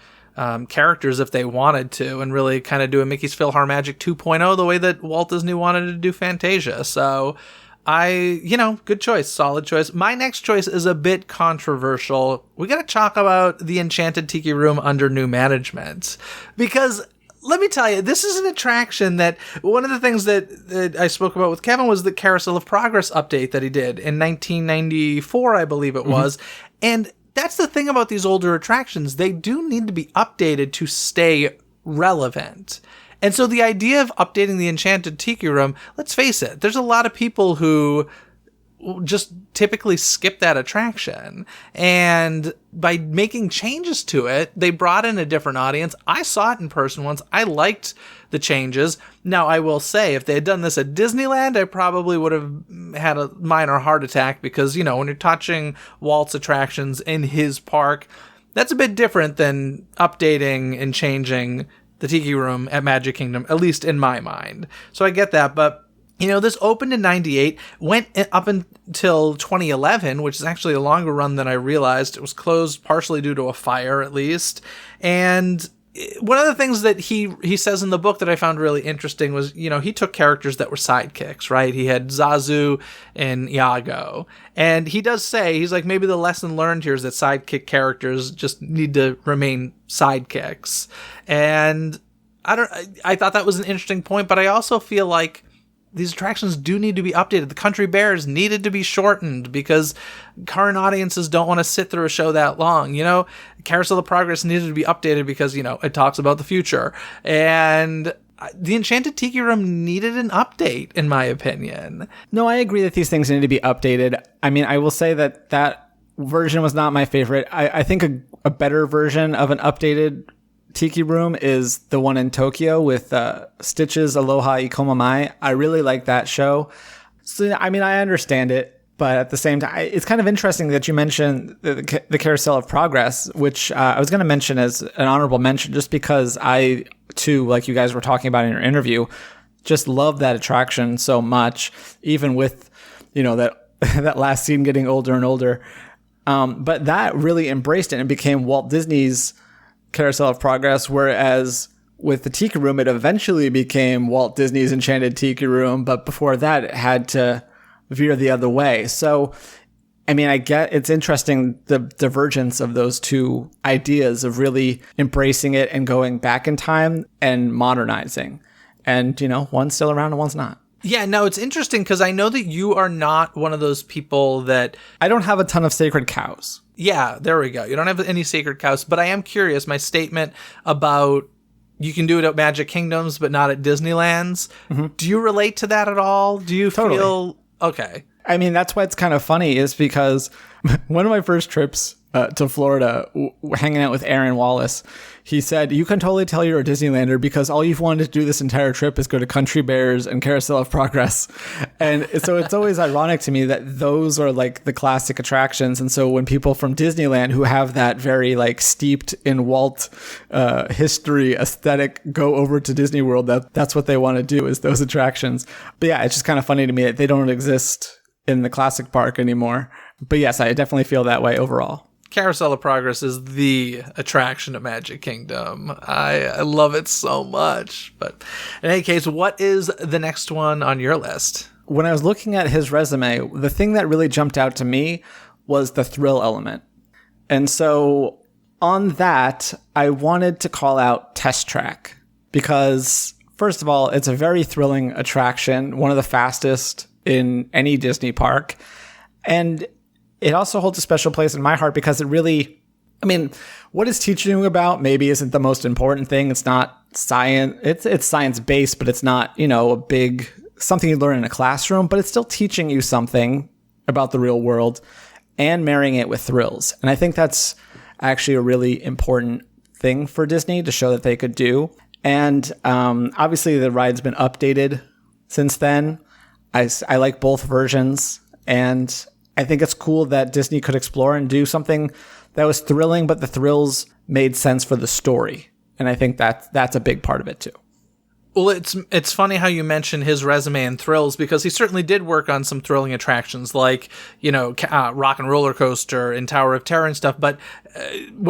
characters if they wanted to, and really kind of do a Mickey's PhilharMagic 2.0 the way that Walt Disney wanted to do Fantasia. So good choice, solid choice. My next choice is a bit controversial. We got to talk about the Enchanted Tiki Room under new management, because let me tell you, this is an attraction that one of the things that I spoke about with Kevin was the Carousel of Progress update that he did in 1994, I believe it was. And that's the thing about these older attractions. They do need to be updated to stay relevant. And so the idea of updating the Enchanted Tiki Room, let's face it, there's a lot of people who just typically skip that attraction. And by making changes to it, they brought in a different audience. I saw it in person once. I liked the changes. Now, I will say, if they had done this at Disneyland, I probably would have had a minor heart attack because, when you're touching Walt's attractions in his park, that's a bit different than updating and changing the Tiki Room at Magic Kingdom, at least in my mind. So I get that, but this opened in 98, went up until 2011, which is actually a longer run than I realized. It was closed partially due to a fire, at least. And one of the things that he says in the book that I found really interesting was, he took characters that were sidekicks, right? He had Zazu and Iago. And he does say, he's like, maybe the lesson learned here is that sidekick characters just need to remain sidekicks. And I thought that was an interesting point, but I also feel like these attractions do need to be updated. The Country Bears needed to be shortened because current audiences don't want to sit through a show that long. Carousel of Progress needed to be updated because, it talks about the future. And the Enchanted Tiki Room needed an update, in my opinion. No, I agree that these things need to be updated. I mean, I will say that version was not my favorite. I think a better version of an updated Tiki Room is the one in Tokyo with Stitch's Aloha Ikomamai. I really like that show. So, I mean, I understand it, but at the same time, it's kind of interesting that you mentioned the Carousel of Progress, which I was going to mention as an honorable mention just because I, too, like you guys were talking about in your interview, just love that attraction so much, even with, that last scene getting older and older. But that really embraced it and became Walt Disney's Carousel of Progress, whereas with the Tiki Room, it eventually became Walt Disney's Enchanted Tiki Room, but before that, it had to veer the other way. So, I mean, I get it's interesting, the divergence of those two ideas of really embracing it and going back in time and modernizing. And, one's still around and one's not. Yeah, no, it's interesting because I know that you are not one of those people that... I don't have a ton of sacred cows. Yeah, there we go. You don't have any sacred cows, but I am curious. My statement about you can do it at Magic Kingdoms, but not at Disneyland's. Mm-hmm. Do you relate to that at all? Do you feel... Okay. I mean, that's why it's kind of funny is because one of my first trips to Florida, hanging out with Aaron Wallace, he said, you can totally tell you're a Disneylander because all you've wanted to do this entire trip is go to Country Bears and Carousel of Progress. And so it's always ironic to me that those are like the classic attractions. And so when people from Disneyland who have that very like steeped in Walt history aesthetic go over to Disney World, that's what they want to do is those attractions. But yeah, it's just kind of funny to me that they don't exist in the classic park anymore. But yes, I definitely feel that way overall. Carousel of Progress is the attraction at Magic Kingdom. I love it so much. But in any case, what is the next one on your list? When I was looking at his resume, the thing that really jumped out to me was the thrill element. And so on that, I wanted to call out Test Track because, first of all, it's a very thrilling attraction, one of the fastest in any Disney park. And it also holds a special place in my heart because it really, I mean, what it's teaching you about maybe isn't the most important thing. It's not science. It's science-based, but it's not, a big, something you learn in a classroom, but it's still teaching you something about the real world and marrying it with thrills. And I think that's actually a really important thing for Disney to show that they could do. And obviously the ride's been updated since then. I like both versions, and I think it's cool that Disney could explore and do something that was thrilling, but the thrills made sense for the story. And I think that's a big part of it too. Well, it's funny how you mention his resume and thrills, because he certainly did work on some thrilling attractions like, Rock and Roller Coaster and Tower of Terror and stuff. But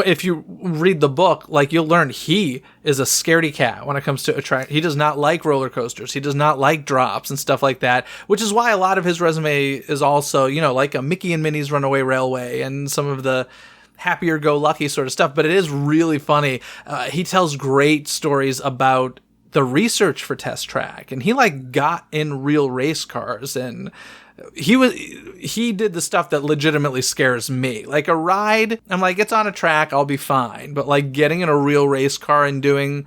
if you read the book, like, you'll learn he is a scaredy cat when it comes to attract. He does not like roller coasters. He does not like drops and stuff like that, which is why a lot of his resume is also, like a Mickey and Minnie's Runaway Railway and some of the happier-go-lucky sort of stuff. But it is really funny. He tells great stories about the research for Test Track, and he got in real race cars, and he did the stuff that legitimately scares me. Like a ride, I'm like, it's on a track, I'll be fine. But like getting in a real race car and doing,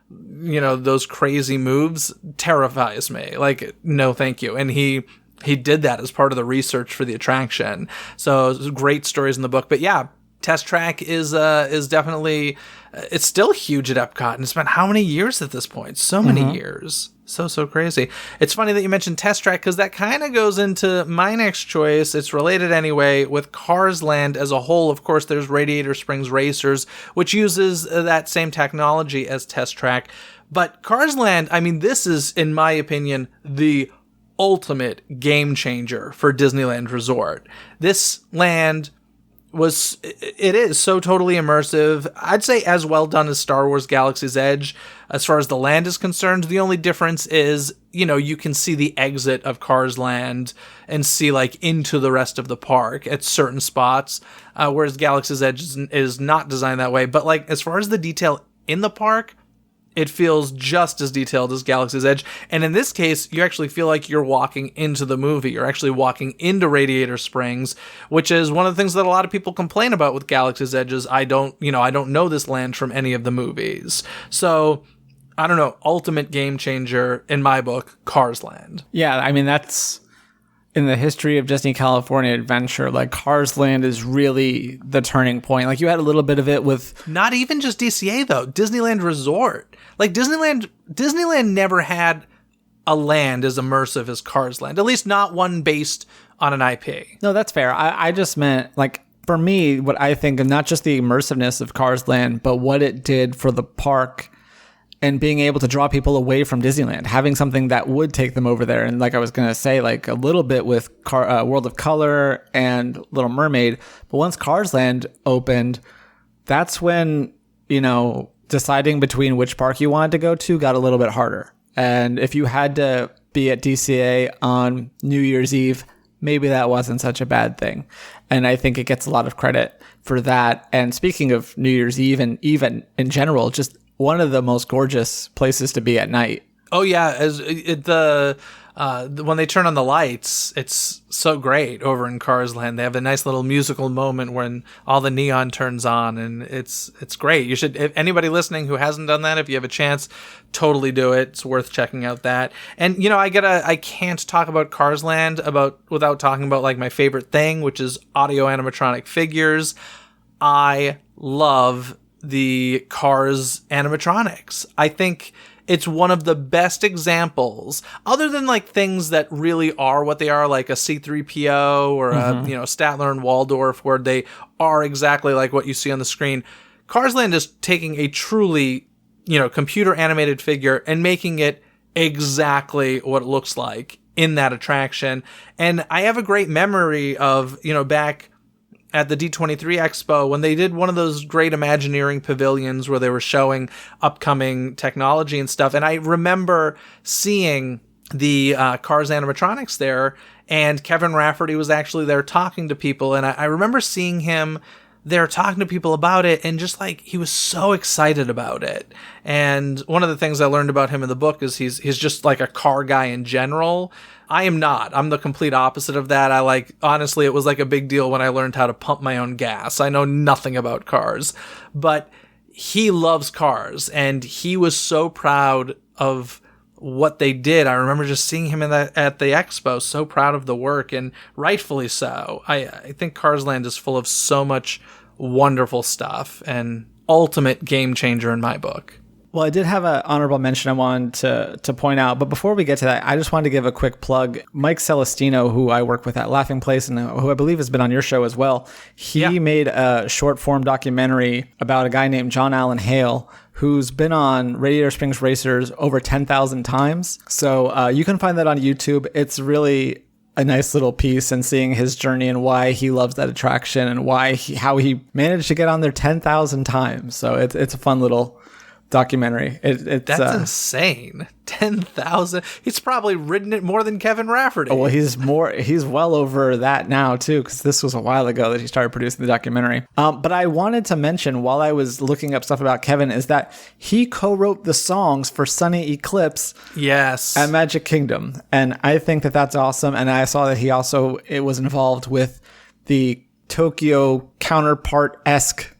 those crazy moves terrifies me. Like, no, thank you. And he did that as part of the research for the attraction. So great stories in the book. But yeah, Test Track is definitely, it's still huge at Epcot, and it's been how many years at this point? So many years. So crazy. It's funny that you mentioned Test Track, because that kind of goes into my next choice. It's related anyway with Cars Land as a whole. Of course, there's Radiator Springs Racers, which uses that same technology as Test Track. But Cars Land, I mean, this is, in my opinion, the ultimate game changer for Disneyland Resort. This land it is so totally immersive. I'd say as well done as Star Wars Galaxy's Edge as far as the land is concerned. The only difference is, you can see the exit of Cars Land and see into the rest of the park at certain spots, whereas Galaxy's Edge is not designed that way. But as far as the detail in the park, it feels just as detailed as Galaxy's Edge. And in this case, you actually feel like you're walking into the movie. You're actually walking into Radiator Springs, which is one of the things that a lot of people complain about with Galaxy's Edge is I don't know this land from any of the movies. So, I don't know, ultimate game changer in my book, Cars Land. Yeah, I mean, that's in the history of Disney California Adventure, Cars Land is really the turning point. You had a little bit of it with... Not even just DCA, though. Disneyland Resort. Disneyland never had a land as immersive as Cars Land. At least not one based on an IP. No, that's fair. I just meant, for me, what I think of not just the immersiveness of Cars Land, but what it did for the park and being able to draw people away from Disneyland, having something that would take them over there. And I was going to say, a little bit with World of Color and Little Mermaid. But once Cars Land opened, that's when, deciding between which park you wanted to go to got a little bit harder. And if you had to be at DCA on New Year's Eve, maybe that wasn't such a bad thing. And I think it gets a lot of credit for that. And speaking of New Year's Eve and even in general, just one of the most gorgeous places to be at night. Oh yeah, when they turn on the lights, it's so great over in Cars Land. They have a nice little musical moment when all the neon turns on, and it's great. You should, if anybody listening who hasn't done that, if you have a chance, totally do it. It's worth checking out that. And I can't talk about Cars Land without talking about my favorite thing, which is audio animatronic figures. I love the Cars animatronics. I think it's one of the best examples, other than things that really are what they are, like a C-3PO or a Statler and Waldorf, where they are exactly like what you see on the screen. Cars Land is taking a truly, computer animated figure and making it exactly what it looks like in that attraction. And I have a great memory of, back at the D23 Expo when they did one of those great Imagineering pavilions where they were showing upcoming technology and stuff. And I remember seeing the Cars animatronics there, and Kevin Rafferty was actually there talking to people. And I remember seeing him there talking to people about it, and just he was so excited about it. And one of the things I learned about him in the book is he's just a car guy in general. I am not. I'm the complete opposite of that. Honestly, it was a big deal when I learned how to pump my own gas. I know nothing about cars, but he loves cars, and he was so proud of what they did. I remember just seeing him at the expo, so proud of the work, and rightfully so. I think Cars Land is full of so much wonderful stuff, and ultimate game changer in my book. Well, I did have an honorable mention I wanted to point out, but before we get to that, I just wanted to give a quick plug. Mike Celestino, who I work with at Laughing Place and who I believe has been on your show as well, he made a short form documentary about a guy named John Allen Hale, who's been on Radiator Springs Racers over 10,000 times. So you can find that on YouTube. It's really a nice little piece, and seeing his journey and why he loves that attraction and how he managed to get on there 10,000 times. So it's a fun little documentary. That's insane. 10,000. He's probably ridden it more than Kevin Rafferty. Well, he's well over that now too, because this was a while ago that he started producing the documentary. But I wanted to mention, while I was looking up stuff about Kevin, is that he co-wrote the songs for Sunny Eclipse at Magic Kingdom. And I think that that's awesome. And I saw that it was involved with the Tokyo counterpart-esque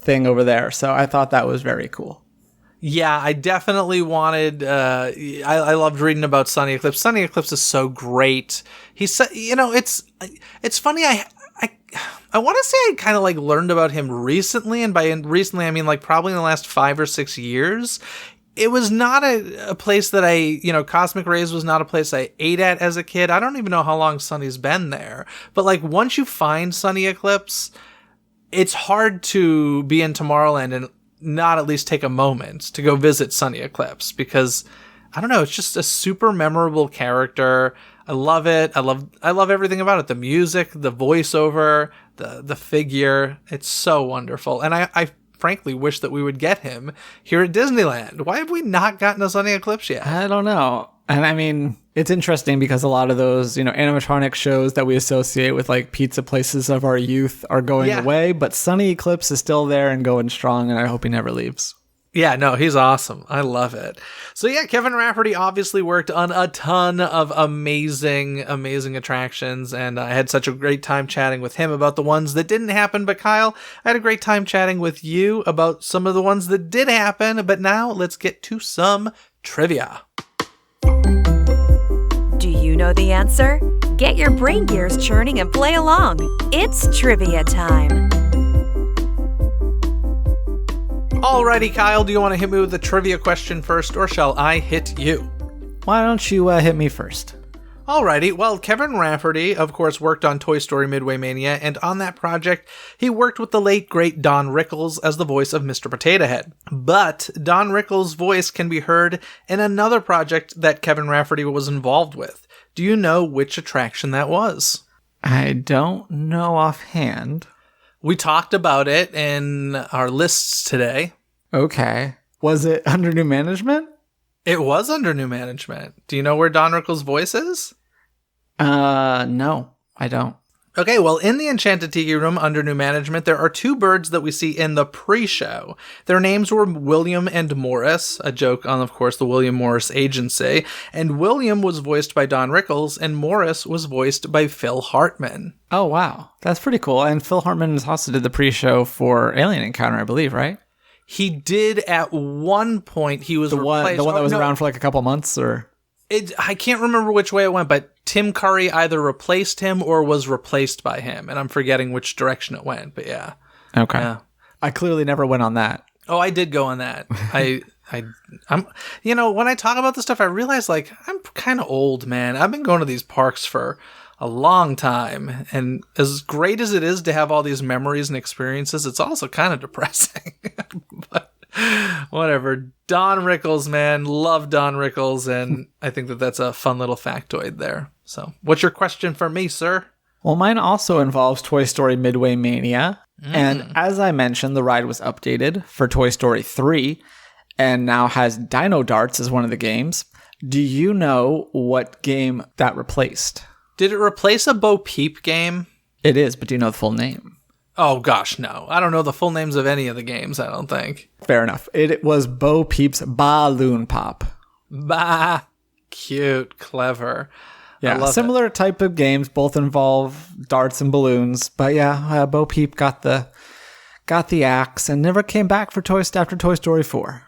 thing over there. So I thought that was very cool. Yeah, I definitely wanted, I loved reading about Sunny Eclipse. Sunny Eclipse is so great. He's, it's funny. I want to say I kind of like learned about him recently. And by recently, I mean like probably in the last 5 or 6 years. It was not a place that Cosmic Rays was not a place I ate at as a kid. I don't even know how long Sunny's been there. But like once you find Sunny Eclipse, it's hard to be in Tomorrowland and not at least take a moment to go visit Sunny Eclipse, because I don't know, it's just a super memorable character. I love it. I love everything about it. The music, the voiceover, the figure. It's so wonderful. And I frankly wish that we would get him here at Disneyland. Why have we not gotten a Sunny Eclipse yet? I don't know. And I mean, it's interesting because a lot of those, animatronic shows that we associate with like pizza places of our youth are going away, but Sunny Eclipse is still there and going strong, and I hope he never leaves. Yeah, no, he's awesome. I love it. So yeah, Kevin Rafferty obviously worked on a ton of amazing attractions, and I had such a great time chatting with him about the ones that didn't happen. But Kyle, I had a great time chatting with you about some of the ones that did happen. But now let's get to some trivia. Do you know the answer? Get your brain gears churning and play along. It's trivia time. Alrighty, Kyle, do you want to hit me with the trivia question first, or shall I hit you? Why don't you hit me first? Alrighty, well, Kevin Rafferty, of course, worked on Toy Story Midway Mania, and on that project, he worked with the late, great Don Rickles as the voice of Mr. Potato Head. But Don Rickles' voice can be heard in another project that Kevin Rafferty was involved with. Do you know which attraction that was? I don't know offhand. We talked about it in our lists today. Okay. Was it under new management? It was under new management. Do you know where Don Rickles' voice is? No, I don't. Okay, well, in the Enchanted Tiki Room under new management, there are 2 birds that we see in the pre-show. Their names were William and Morris, a joke on, of course, the William Morris Agency. And William was voiced by Don Rickles, and Morris was voiced by Phil Hartman. Oh, wow. That's pretty cool. And Phil Hartman also did the pre-show for Alien Encounter, I believe, right? He did at one point. He was replaced. The one that was around for like a couple months, or? I can't remember which way it went, but Tim Curry either replaced him or was replaced by him, and I'm forgetting which direction it went, but yeah. Okay. Yeah. I clearly never went on that. Oh, I did go on that. I'm when I talk about this stuff, I realize like I'm kind of old, man. I've been going to these parks for a long time, and as great as it is to have all these memories and experiences, it's also kind of depressing. But whatever. Don Rickles, man. Love Don Rickles, and I think that that's a fun little factoid there. So, what's your question for me, sir? Well, mine also involves Toy Story Midway Mania. And as I mentioned, the ride was updated for Toy Story 3 and now has Dino Darts as one of the games. Do you know what game that replaced? Did it replace a Bo Peep game? It is, but do you know the full name? Oh, gosh, no. I don't know the full names of any of the games, I don't think. Fair enough. It was Bo Peep's Balloon Pop. Bah. Cute. Clever. Yeah, similar type of games. Both involve darts and balloons. But yeah, Bo Peep got the axe and never came back for after Toy Story 4.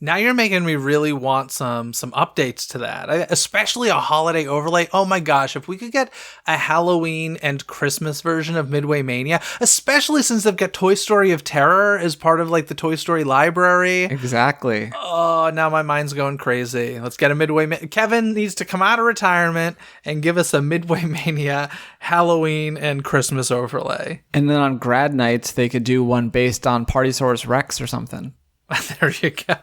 Now you're making me really want some updates to that, especially a holiday overlay. Oh my gosh, if we could get a Halloween and Christmas version of Midway Mania, especially since they've got Toy Story of Terror as part of like the Toy Story library. Exactly. Oh, now my mind's going crazy. Let's get a Midway. Kevin needs to come out of retirement and give us a Midway Mania Halloween and Christmas overlay. And then on grad nights, they could do one based on Partysaurus Rex or something. There you go.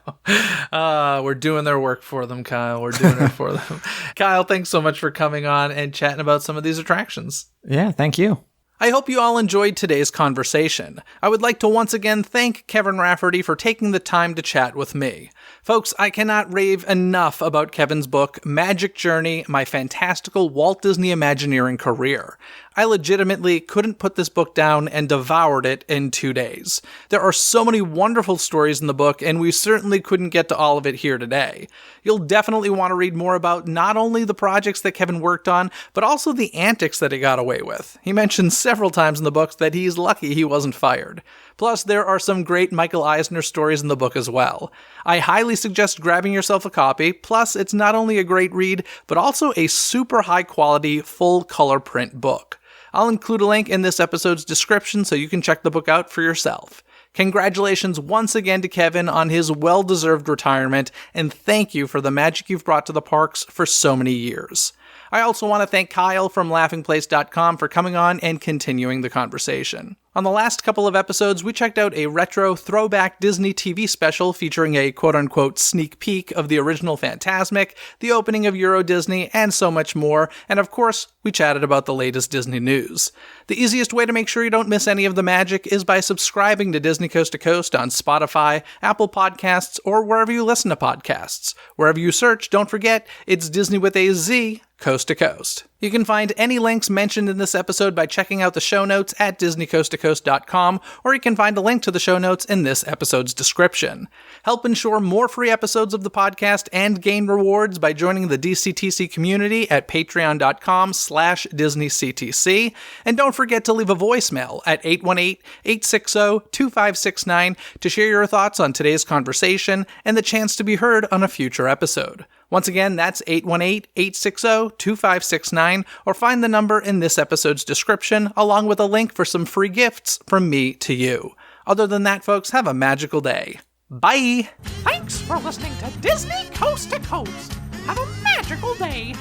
We're doing their work for them, Kyle. We're doing it for them. Kyle, thanks so much for coming on and chatting about some of these attractions. Yeah, thank you. I hope you all enjoyed today's conversation. I would like to once again thank Kevin Rafferty for taking the time to chat with me. Folks, I cannot rave enough about Kevin's book, Magic Journey, My Fantastical Walt Disney Imagineering Career. I legitimately couldn't put this book down and devoured it in 2 days. There are so many wonderful stories in the book, and we certainly couldn't get to all of it here today. You'll definitely want to read more about not only the projects that Kevin worked on, but also the antics that he got away with. He mentions several times in the books that he's lucky he wasn't fired. Plus, there are some great Michael Eisner stories in the book as well. I highly suggest grabbing yourself a copy, plus it's not only a great read, but also a super high-quality, full-color print book. I'll include a link in this episode's description so you can check the book out for yourself. Congratulations once again to Kevin on his well-deserved retirement, and thank you for the magic you've brought to the parks for so many years. I also want to thank Kyle from laughingplace.com for coming on and continuing the conversation. On the last couple of episodes, we checked out a retro throwback Disney TV special featuring a quote-unquote sneak peek of the original Fantasmic, the opening of Euro Disney, and so much more, and of course, we chatted about the latest Disney news. The easiest way to make sure you don't miss any of the magic is by subscribing to Disney Coast to Coast on Spotify, Apple Podcasts, or wherever you listen to podcasts. Wherever you search, don't forget, it's Disney with a Z, Coast to Coast. You can find any links mentioned in this episode by checking out the show notes at DisneyCoastToCoast.com, or you can find a link to the show notes in this episode's description. Help ensure more free episodes of the podcast and gain rewards by joining the DCTC community at patreon.com/DisneyCTC. And don't forget to leave a voicemail at 818-860-2569 to share your thoughts on today's conversation and the chance to be heard on a future episode. Once again, that's 818-860-2569, or find the number in this episode's description, along with a link for some free gifts from me to you. Other than that, folks, have a magical day. Bye! Thanks for listening to Disney Coast to Coast. Have a magical day.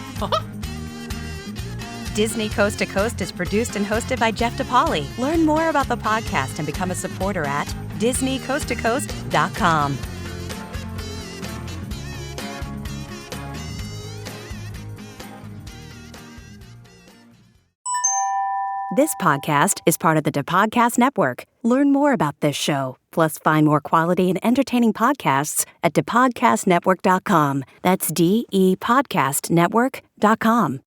Disney Coast to Coast is produced and hosted by Jeff DePauli. Learn more about the podcast and become a supporter at DisneyCoastToCoast.com. This podcast is part of the DePodcast Network. Learn more about this show, plus find more quality and entertaining podcasts at DePodcastNetwork.com. That's DEPodcastNetwork.com.